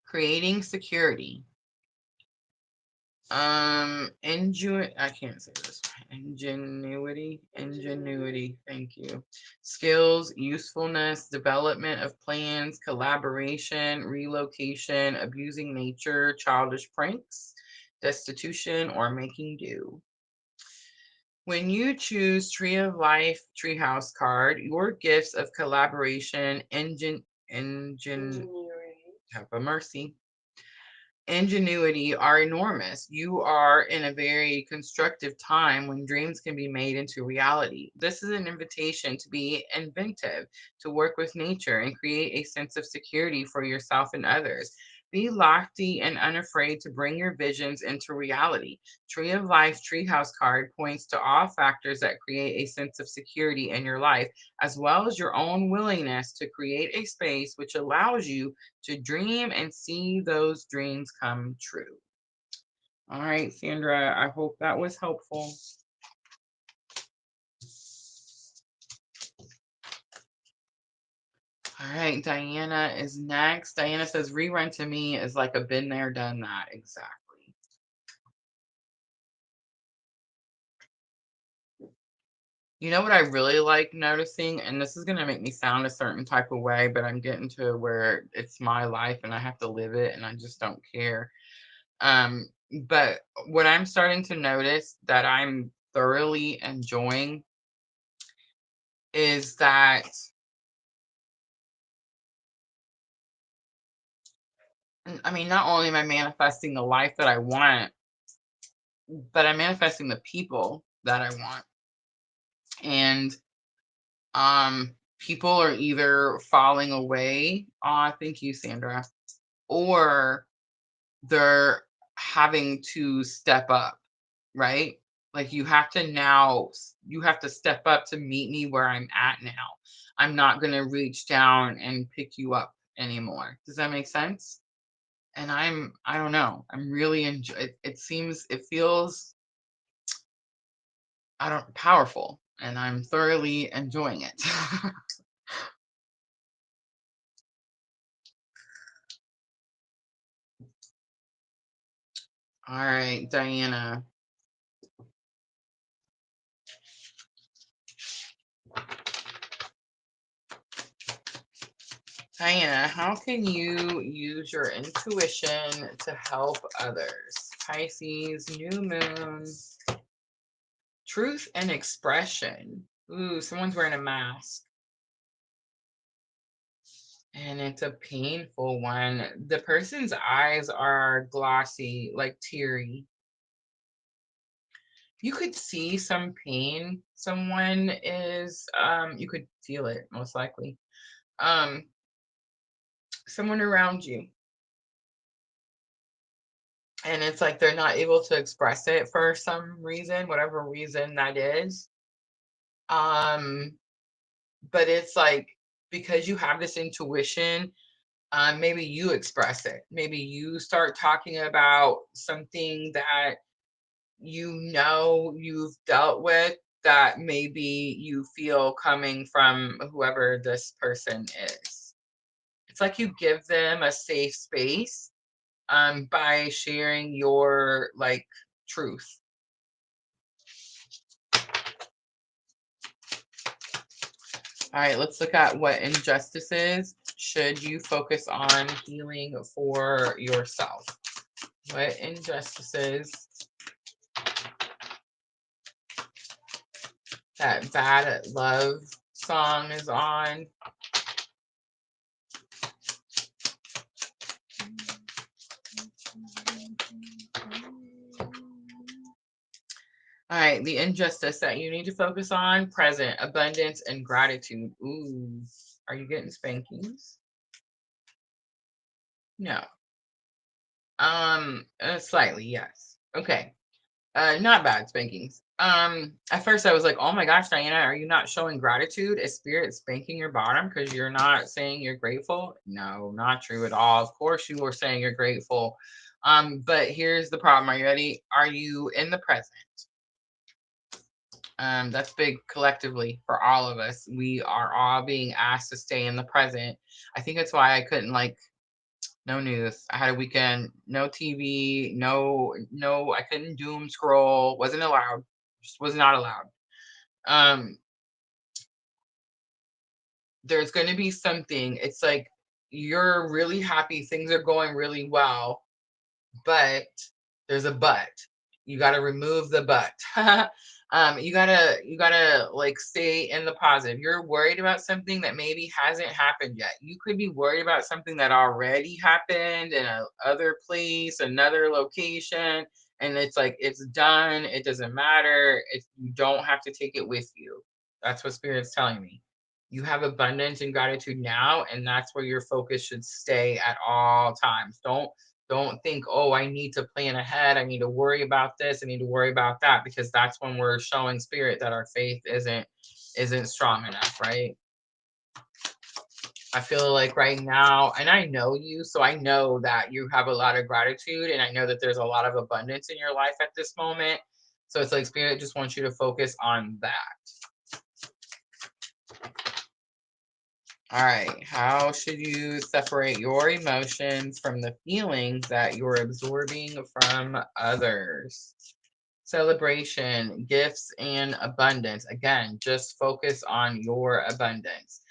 Creating security. I can't say this. Ingenuity. Thank you. Skills, usefulness, development of plans, collaboration, relocation, abusing nature, childish pranks, destitution, or making do. When you choose Tree of Life Treehouse card, your gifts of collaboration, have a mercy, ingenuity are enormous. You are in a very constructive time when dreams can be made into reality. This is an invitation to be inventive, to work with nature and create a sense of security for yourself and others. Be lofty and unafraid to bring your visions into reality. Tree of Life Treehouse card points to all factors that create a sense of security in your life, as well as your own willingness to create a space which allows you to dream and see those dreams come true. All right, Sandra, I hope that was helpful. All right, Diana is next. Diana says, rerun to me is like a been there, done that. Exactly. You know what I really like noticing, and this is going to make me sound a certain type of way, but I'm getting to where it's my life and I have to live it and I just don't care. But what I'm starting to notice that I'm thoroughly enjoying is that I mean, not only am I manifesting the life that I want, but I'm manifesting the people that I want. And people are either falling away. Oh, thank you, Sandra. Or they're having to step up, right? Like you have to step up to meet me where I'm at now. I'm not going to reach down and pick you up anymore. Does that make sense? And I don't know. I'm really it feels powerful and I'm thoroughly enjoying it. All right, Diana. Diana, how can you use your intuition to help others? Pisces, new moon, truth and expression. Ooh, someone's wearing a mask. And it's a painful one. The person's eyes are glossy, like teary. You could see some pain. Someone is, you could feel it most likely. Someone around you. And it's like they're not able to express it for some reason, whatever reason that is. But it's like because you have this intuition, maybe you express it. Maybe you start talking about something that you've dealt with that maybe you feel coming from whoever this person is. It's like you give them a safe space by sharing your like truth. All right, let's look at what injustices should you focus on healing for yourself. What injustices, that bad love song is on. All right, the injustice that you need to focus on: present, abundance, and gratitude. Ooh, are you getting spankings? No. Slightly, yes. Okay. Not bad spankings. At first I was like, oh my gosh, Diana, are you not showing gratitude? Is spirit spanking your bottom because you're not saying you're grateful? No, not true at all. Of course you were saying you're grateful. But here's the problem. Are you ready? Are you in the present? That's big collectively for all of us. We are all being asked to stay in the present. I think that's why I couldn't, like, no news. I had a weekend, no TV, I couldn't doom scroll. Wasn't allowed. Just was not allowed. Um, there's going to be something. It's like you're really happy, things are going really well, but there's a but. You got to remove the but. You gotta like stay in the positive. You're worried about something that maybe hasn't happened yet. You could be worried about something that already happened in a other place, another location, and it's like it's done. It doesn't matter. You don't have to take it with you. That's what Spirit's telling me. You have abundance and gratitude now, and that's where your focus should stay at all times. Don't think, oh, I need to plan ahead. I need to worry about this. I need to worry about that, because that's when we're showing spirit that our faith isn't strong enough, right? I feel like right now, and I know you, so I know that you have a lot of gratitude, and I know that there's a lot of abundance in your life at this moment. So it's like spirit just wants you to focus on that. All right, how should you separate your emotions from the feelings that you're absorbing from others? Celebration, gifts, and abundance. Again, just focus on your abundance.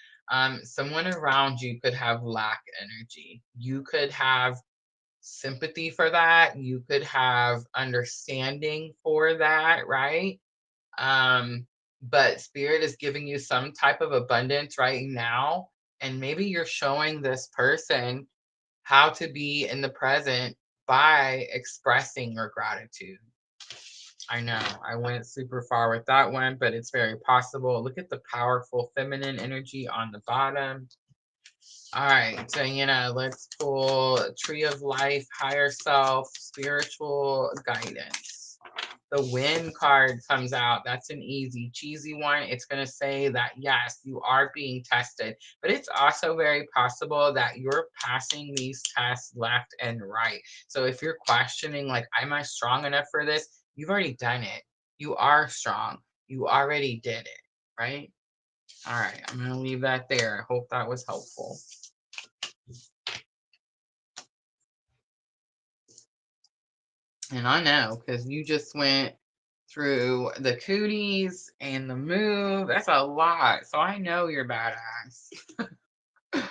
Someone around you could have lack energy. You could have sympathy for that. You could have understanding for that, right? But spirit is giving you some type of abundance right now, and maybe you're showing this person how to be in the present by expressing your gratitude. I know I went super far with that one, but it's very possible. Look at the powerful feminine energy on the bottom. All right, Diana, let's pull Tree of Life, Higher Self, Spiritual Guidance. The Wind card comes out. That's an easy, cheesy one. It's going to say that, yes, you are being tested, but it's also very possible that you're passing these tests left and right. So if you're questioning, like, am I strong enough for this? You've already done it. You are strong. You already did it, right? All right, I'm going to leave that there. I hope that was helpful. And I know, because you just went through the cooties and the move. That's a lot. So I know you're badass. All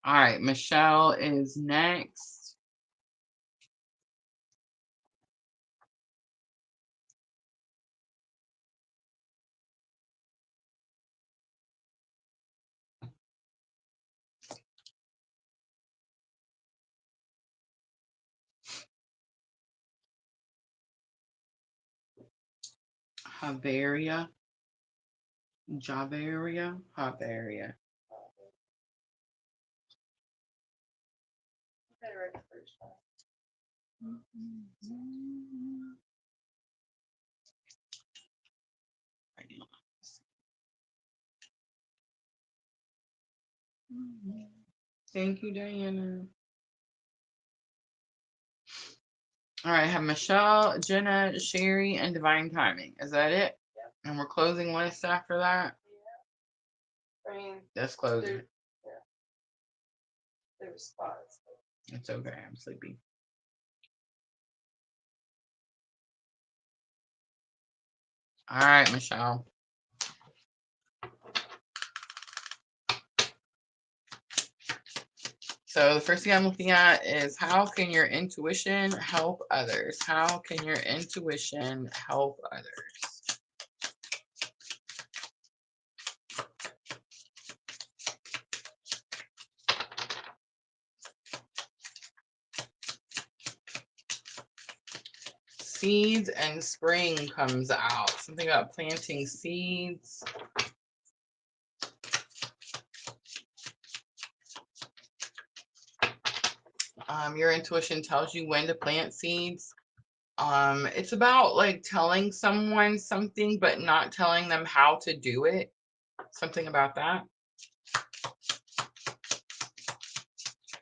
right, Michelle is next. Javaria. Javaria. Thank you, Diana. All right, I have Michelle, Jenna, Sherry, and Divine Timing. Is that it? Yep. And we're closing lists after that? Yeah. I mean, that's closing. There were spots. It's okay. I'm sleepy. All right, Michelle. So the first thing I'm looking at is how can your intuition help others? How can your intuition help others? Seeds and spring comes out. Something about planting seeds. Your intuition tells you when to plant seeds. It's about like telling someone something, but not telling them how to do it. Something about that.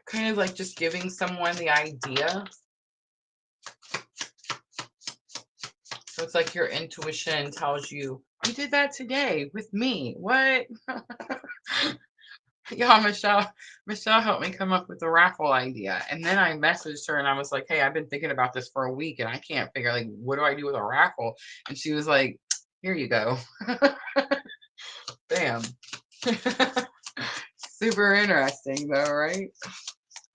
Kind of like just giving someone the idea. So it's like your intuition tells you, you did that today with me. What? Yeah, Michelle helped me come up with the raffle idea. And then I messaged her and I was like, hey, I've been thinking about this for a week and I can't figure like what do I do with a raffle? And she was like, here you go. Bam. Super interesting though, right?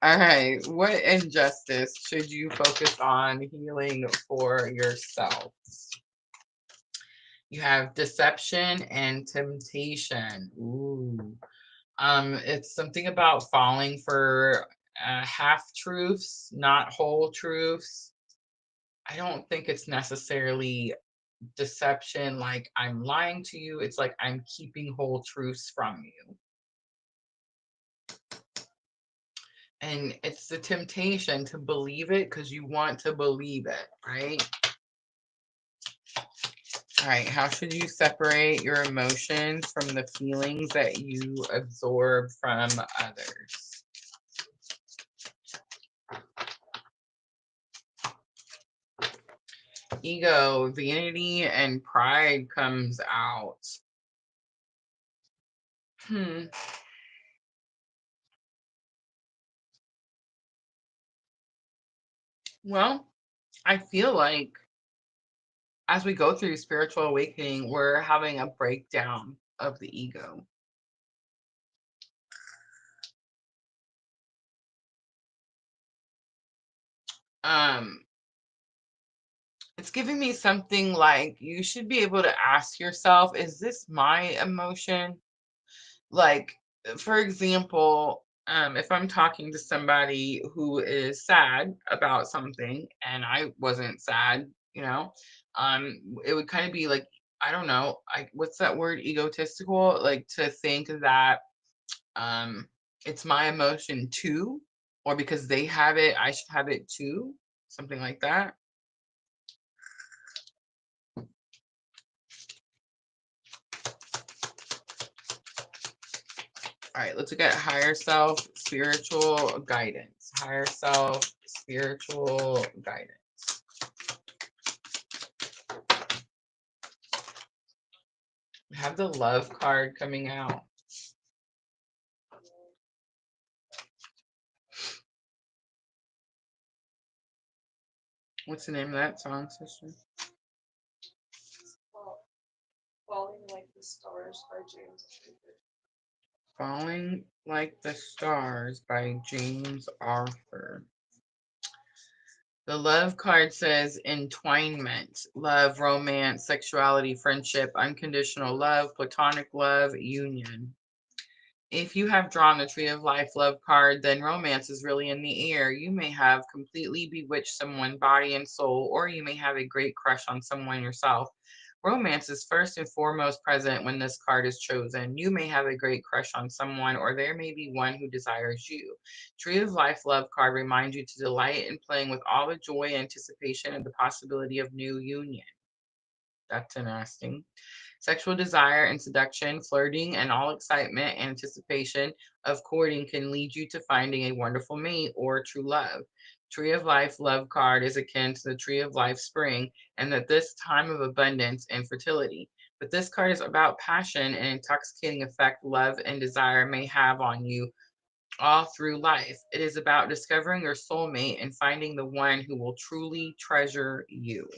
All right. What injustice should you focus on healing for yourself? You have deception and temptation. Ooh. It's something about falling for half truths, not whole truths. I don't think it's necessarily deception, like I'm lying to you. It's like I'm keeping whole truths from you. And it's the temptation to believe it because you want to believe it, right? All right, how should you separate your emotions from the feelings that you absorb from others? Ego, vanity, and pride comes out. Well, I feel like as we go through spiritual awakening, we're having a breakdown of the ego. Um, it's giving me something like you should be able to ask yourself, is this my emotion? Like, for example, if I'm talking to somebody who is sad about something and I wasn't sad, it would kind of be like, I don't know, what's that word, egotistical, like to think that um it's my emotion too, or because they have it, I should have it too, something like that. All right, let's look at higher self, spiritual guidance. Higher self, spiritual guidance. We have the love card coming out. What's the name of that song, sister? Falling Like the Stars by James Arthur. Falling Like the Stars by James Arthur. The love card says entwinement, love, romance, sexuality, friendship, unconditional love, platonic love, union. If you have drawn the Tree of Life love card, then romance is really in the air. You may have completely bewitched someone, body and soul, or you may have a great crush on someone yourself. Romance is first and foremost present when this card is chosen. You may have a great crush on someone, or there may be one who desires you. Tree of Life love card reminds you to delight in playing with all the joy, anticipation, and the possibility of new union. That's interesting. Sexual desire and seduction, flirting, and all excitement and anticipation of courting can lead you to finding a wonderful mate or true love. Tree of Life love card is akin to the Tree of Life spring, and that this time of abundance and fertility. But this card is about passion and intoxicating effect love and desire may have on you all through life. It is about discovering your soulmate and finding the one who will truly treasure you.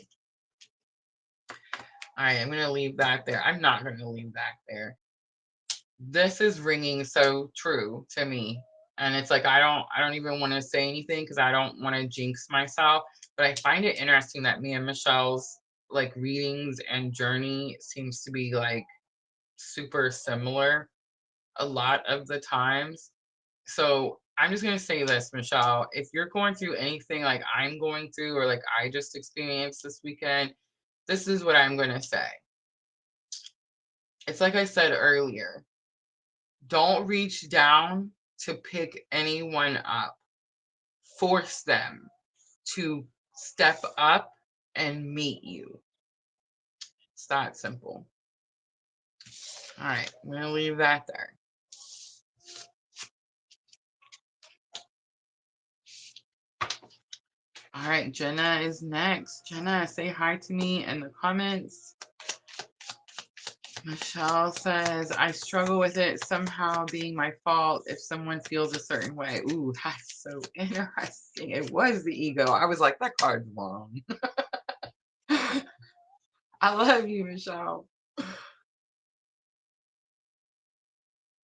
All right, I'm going to leave that there. I'm not going to leave that there. This is ringing so true to me. And it's like I don't even want to say anything because I don't want to jinx myself. But I find it interesting that me and Michelle's like readings and journey seems to be like super similar a lot of the times. So I'm just gonna say this, Michelle. If you're going through anything like I'm going through or like I just experienced this weekend, this is what I'm gonna say. It's like I said earlier. Don't reach down to pick anyone up. Force them to step up and meet you. It's that simple. All right, I'm going to leave that there. All right, Jenna is next. Jenna, say hi to me in the comments. Michelle says, I struggle with it somehow being my fault if someone feels a certain way. Ooh, that's so interesting. It was the ego. I was like, that card's wrong. I love you, Michelle.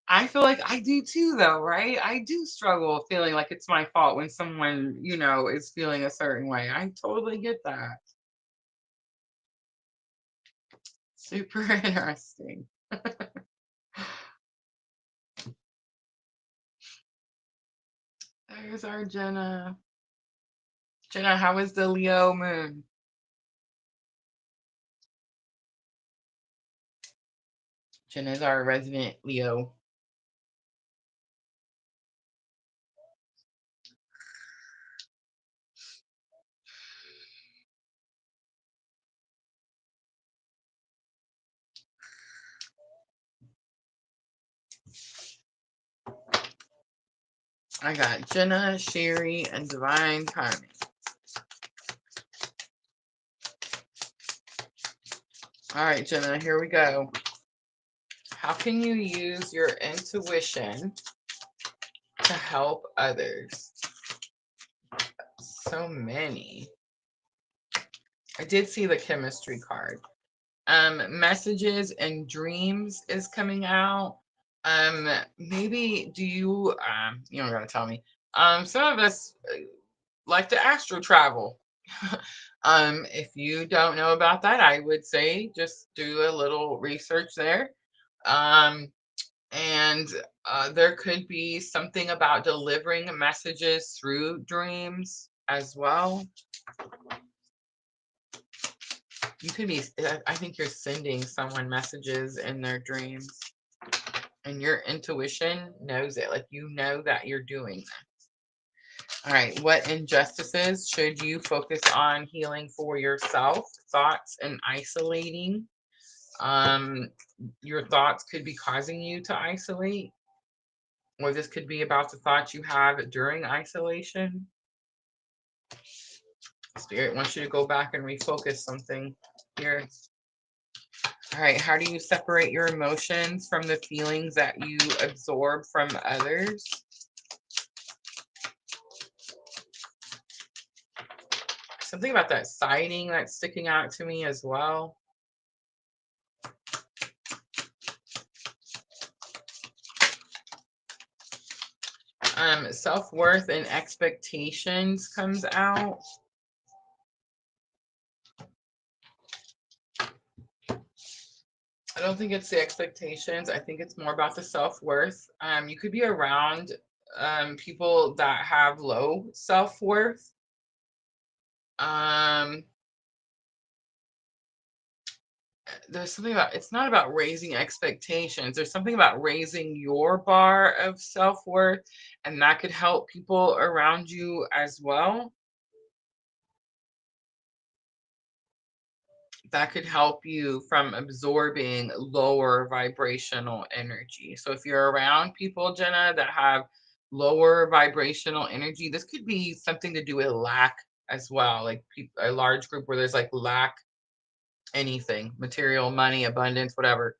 I feel like I do too, though, right? I do struggle feeling like it's my fault when someone, is feeling a certain way. I totally get that. Super interesting. There's our Jenna. Jenna, how is the Leo moon? Jenna's our resident Leo. I got Jenna, Sherry, and Divine Timing. All right, Jenna, here we go. How can you use your intuition to help others? So many. I did see the chemistry card. Messages and dreams is coming out. Maybe do you you don't gotta tell me. Some of us like to astro travel. If you don't know about that, I would say just do a little research there. And there could be something about delivering messages through dreams as well. You could be, I think you're sending someone messages in their dreams, and your intuition knows it. Like, you know that you're doing that. All right, what injustices should you focus on healing for yourself? Thoughts and isolating. Your thoughts could be causing you to isolate, or this could be about the thoughts you have during isolation. Spirit wants you to go back and refocus something here. All right, how do you separate your emotions from the feelings that you absorb from others? Something about that siding that's sticking out to me as well. Self-worth and expectations comes out. I don't think it's the expectations. I think it's more about the self-worth. You could be around people that have low self-worth. There's something about, it's not about raising expectations. There's something about raising your bar of self-worth, and that could help people around you as well. That could help you from absorbing lower vibrational energy. So if you're around people, Jenna, that have lower vibrational energy, this could be something to do with lack as well. Like a large group where there's like lack, anything, material, money, abundance, whatever.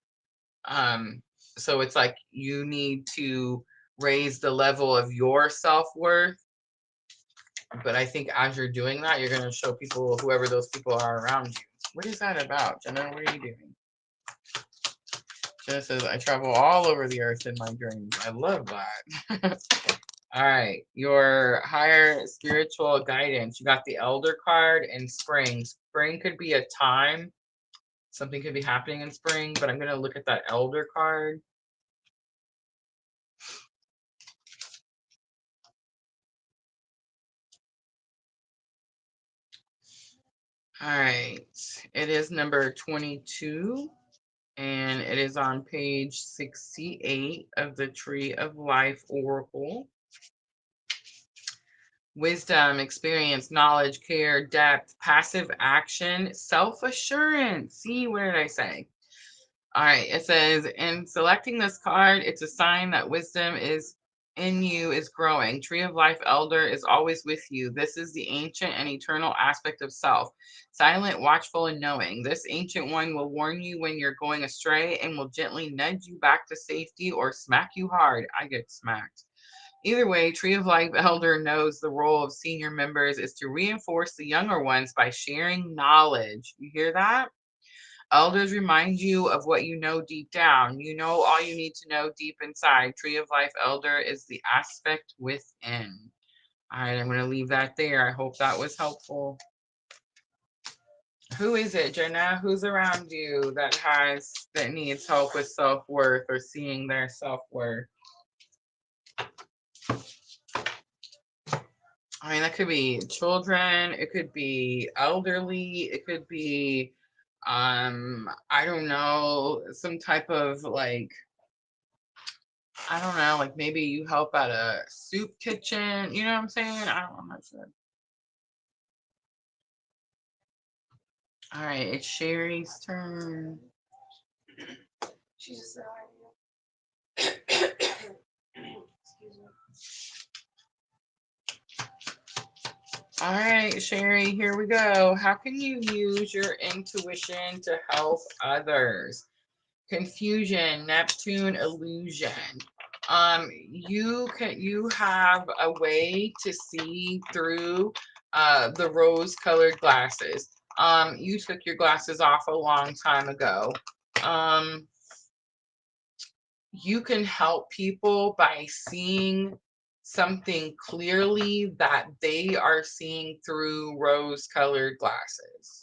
So it's like you need to raise the level of your self-worth. But I think as you're doing that, you're going to show people, whoever those people are around you. What is that about, Jenna? What are you doing? Jenna says, I travel all over the earth in my dreams. I love that. All right, your higher spiritual guidance. You got the Elder card and Spring. Spring could be a time. Something could be happening in spring, but I'm going to look at that Elder card. All right, it is number 22, and it is on page 68 of the Tree of Life Oracle. Wisdom, experience, knowledge, care, depth, passive action, self-assurance. See, what did I say? All right, it says, in selecting this card, it's a sign that wisdom is in you is growing. Tree of Life Elder is always with you. This is the ancient and eternal aspect of self. Silent, watchful, and knowing. This ancient one will warn you when you're going astray and will gently nudge you back to safety or smack you hard. I get smacked. Either way, Tree of Life Elder knows the role of senior members is to reinforce the younger ones by sharing knowledge. You hear that? Elders remind you of what you know deep down. You know all you need to know deep inside. Tree of Life Elder is the aspect within. All right, I'm going to leave that there. I hope that was helpful. Who is it, Jenna? Who's around you that needs help with self-worth or seeing their self-worth? I mean, that could be children, it could be elderly, it could be I don't know, some type of like, I don't know, like maybe you help at a soup kitchen, you know what I'm saying? I'm not sure. All right, it's Sherry's turn. She just said hi. Excuse me. All right, Sherry, here we go. How can you use your intuition to help others? Confusion, Neptune illusion. You have a way to see through the rose colored glasses. You took your glasses off a long time ago. You can help people by seeing something clearly that they are seeing through rose colored glasses.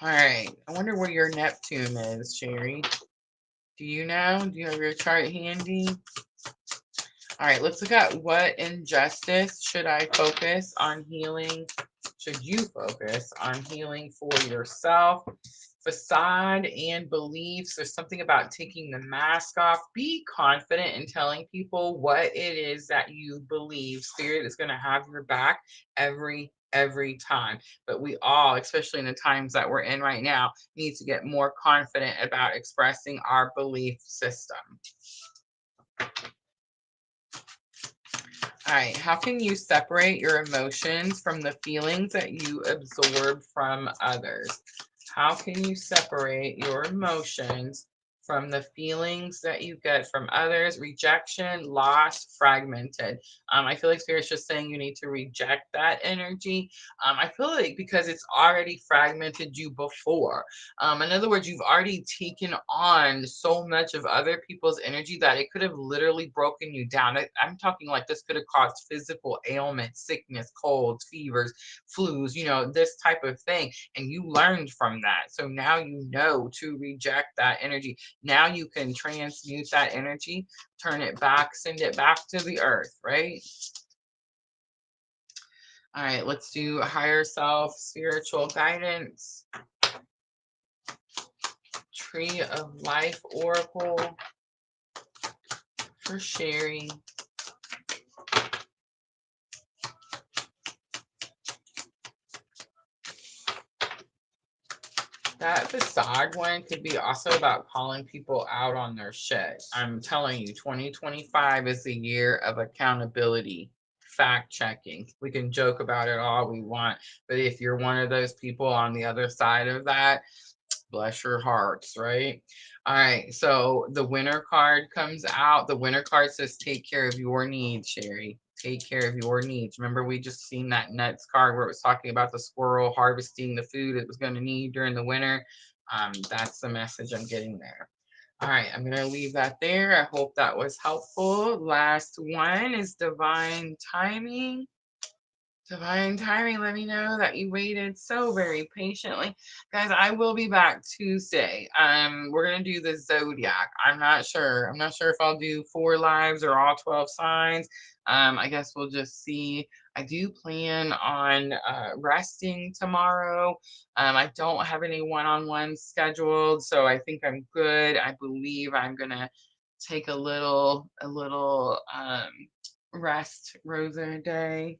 All right, I wonder where your Neptune is, Sherry. Do you know? Do you have your chart handy? All right, let's look at what injustice should I focus on healing? Should you focus on healing for yourself? Facade and beliefs. There's something about taking the mask off. Be confident in telling people what it is that you believe. Spirit is going to have your back every time. But we all, especially in the times that we're in right now, need to get more confident about expressing our belief system. All right, how can you separate your emotions from the feelings that you absorb from others? How can you separate your emotions from the feelings that you get from others? Rejection, loss, fragmented. I feel like Spirit's just saying you need to reject that energy. I feel like because it's already fragmented you before. In other words, you've already taken on so much of other people's energy that it could have literally broken you down. I'm talking like this could have caused physical ailments, sickness, colds, fevers, flus, this type of thing. And you learned from that. So now you know to reject that energy. Now you can transmute that energy, turn it back, send it back to the earth, right? All right, let's do higher self, spiritual guidance. Tree of Life Oracle for Sherry. That facade one could be also about calling people out on their shit. I'm telling you, 2025 is the year of accountability, fact checking. We can joke about it all we want, but if you're one of those people on the other side of that, bless your hearts, right? All right, so the winner card comes out. The winner card says take care of your needs, Sherry. Take care of your needs. Remember, we just seen that nuts card where it was talking about the squirrel harvesting the food it was going to need during the winter. That's the message I'm getting there. All right, I'm going to leave that there. I hope that was helpful. Last one is divine timing. Divine timing, let me know that you waited so very patiently. Guys, I will be back Tuesday. We're gonna do the zodiac. I'm not sure. I'm not sure if I'll do 4 lives or all 12 signs. I guess we'll just see. I do plan on resting tomorrow. I don't have any one-on-ones scheduled, so I think I'm good. I believe I'm gonna take a little rest, Rosa day.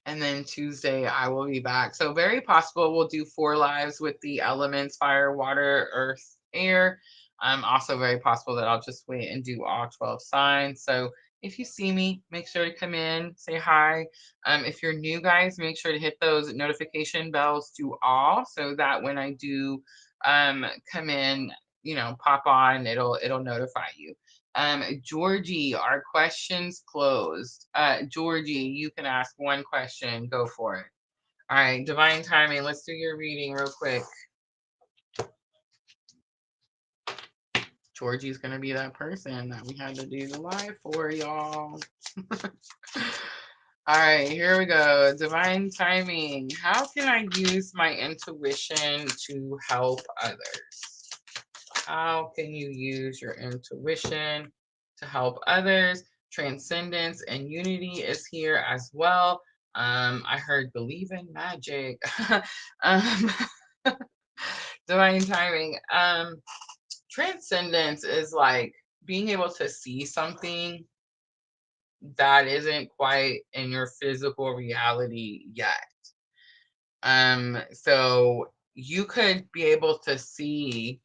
And then Tuesday I will be back. So very possible we'll do 4 lives with the elements fire, water, earth, air. Also very possible that I'll just wait and do all 12 signs. So if you see me, make sure to come in, say hi. If you're new, guys, make sure to hit those notification bells to all so that when I do come in, pop on, it'll notify you. Georgie, our questions closed. Georgie, you can ask one question. Go for it. All right, divine timing. Let's do your reading real quick. Georgie's gonna be that person that we had to do the live for, y'all. All right, here we go. Divine timing. How can I use my intuition to help others? How can you use your intuition to help others? Transcendence and unity is here as well. I heard believe in magic. um, divine timing. Transcendence is like being able to see something that isn't quite in your physical reality yet. So you could be able to see,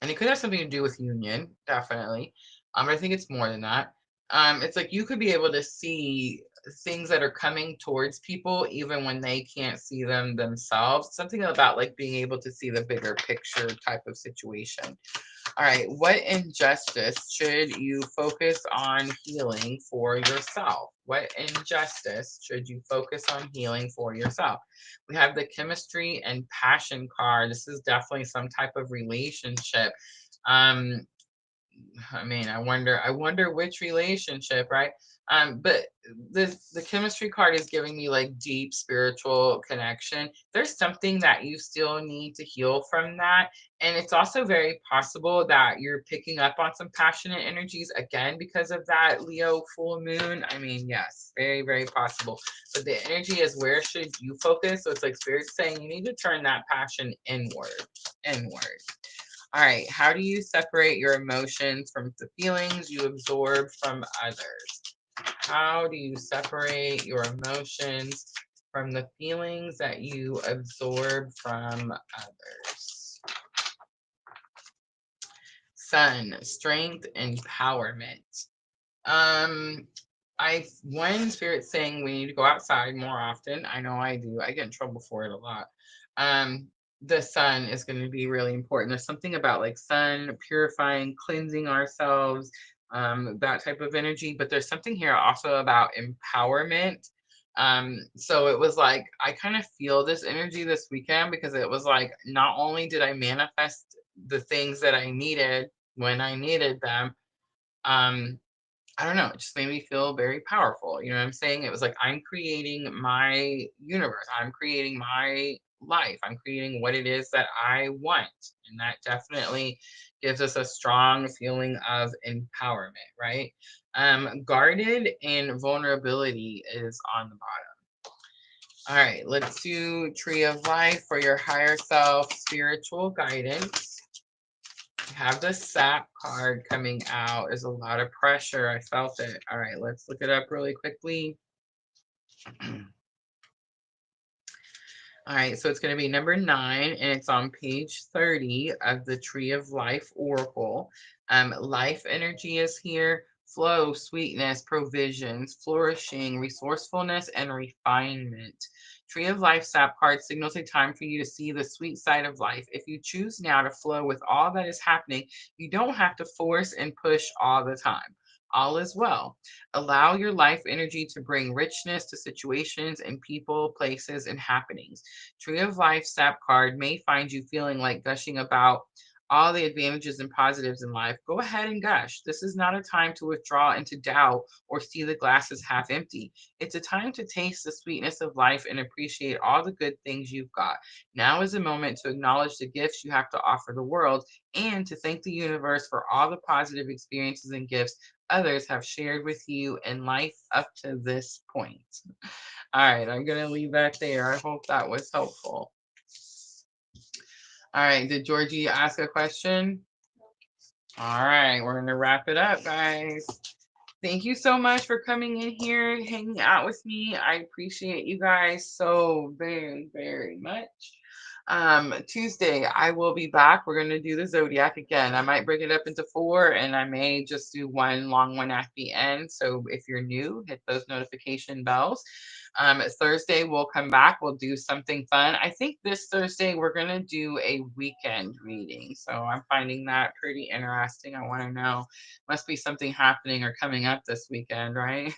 and it could have something to do with union, definitely. I think it's more than that. It's like you could be able to see things that are coming towards people even when they can't see them themselves. Something about like being able to see the bigger picture type of situation. All right, what injustice should you focus on healing for yourself? What injustice should you focus on healing for yourself? We have the chemistry and passion card. This is definitely some type of relationship. Um, I wonder which relationship, right? But the chemistry card is giving me like deep spiritual connection. There's something that you still need to heal from that. And it's also very possible that you're picking up on some passionate energies again because of that Leo full moon. Yes, very, very possible. But the energy is where should you focus? So it's like spirit saying you need to turn that passion inward. Inward. All right. How do you separate your emotions from the feelings you absorb from others? How do you separate your emotions from the feelings that you absorb from others? Sun, strength, empowerment. Um, one spirit saying we need to go outside more often. I know I do. I get in trouble for it a lot. Um, the sun is going to be really important. There's something about like sun purifying, cleansing ourselves, that type of energy. But there's something here also about empowerment. So it was like I kind of feel this energy this weekend because it was like not only did I manifest the things that I needed when I needed them, um, I don't know, it just made me feel very powerful. You know what I'm saying? It was like I'm creating my universe. I'm creating my life. I'm creating what it is that I want. And that definitely gives us a strong feeling of empowerment, right? Guarded and vulnerability is on the bottom. All right, let's do Tree of Life for your higher self, spiritual guidance. Have the sap card coming out. There's a lot of pressure. I felt it. All right, let's look it up really quickly. All right, so it's going to be number 9, and it's on page 30 of the Tree of Life Oracle. Life energy is here. Flow, sweetness, provisions, flourishing, resourcefulness, and refinement. Tree of Life sap card signals a time for you to see the sweet side of life. If you choose now to flow with all that is happening, you don't have to force and push all the time. All is well. Allow your life energy to bring richness to situations and people, places, and happenings. Tree of Life sap card may find you feeling like gushing about all the advantages and positives in life, go ahead and gush. This is not a time to withdraw into doubt or see the glasses half empty. It's a time to taste the sweetness of life and appreciate all the good things you've got. Now is a moment to acknowledge the gifts you have to offer the world and to thank the universe for all the positive experiences and gifts others have shared with you in life up to this point. All right, I'm going to leave that there. I hope that was helpful. All right, did Georgie ask a question? All right, we're going to wrap it up, guys. Thank you so much for coming in here, hanging out with me. I appreciate you guys so very, very much. Tuesday, I will be back. We're going to do the zodiac again. I might break it up into 4 and I may just do one long one at the end. So if you're new, hit those notification bells. Thursday, we'll come back. We'll do something fun. I think this Thursday, we're going to do a weekend reading. So I'm finding that pretty interesting. I want to know. Must be something happening or coming up this weekend, right?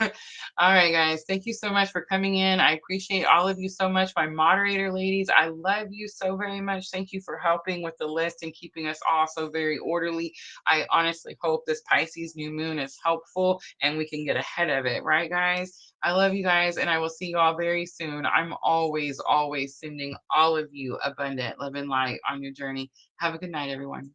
All right, guys. Thank you so much for coming in. I appreciate all of you so much. My moderator ladies, I love you so very much. Thank you for helping with the list and keeping us all so very orderly. I honestly hope this Pisces new moon is helpful and we can get ahead of it, right, guys? I love you guys, and I will see you all very soon. I'm always, always sending all of you abundant love and light on your journey. Have a good night, everyone.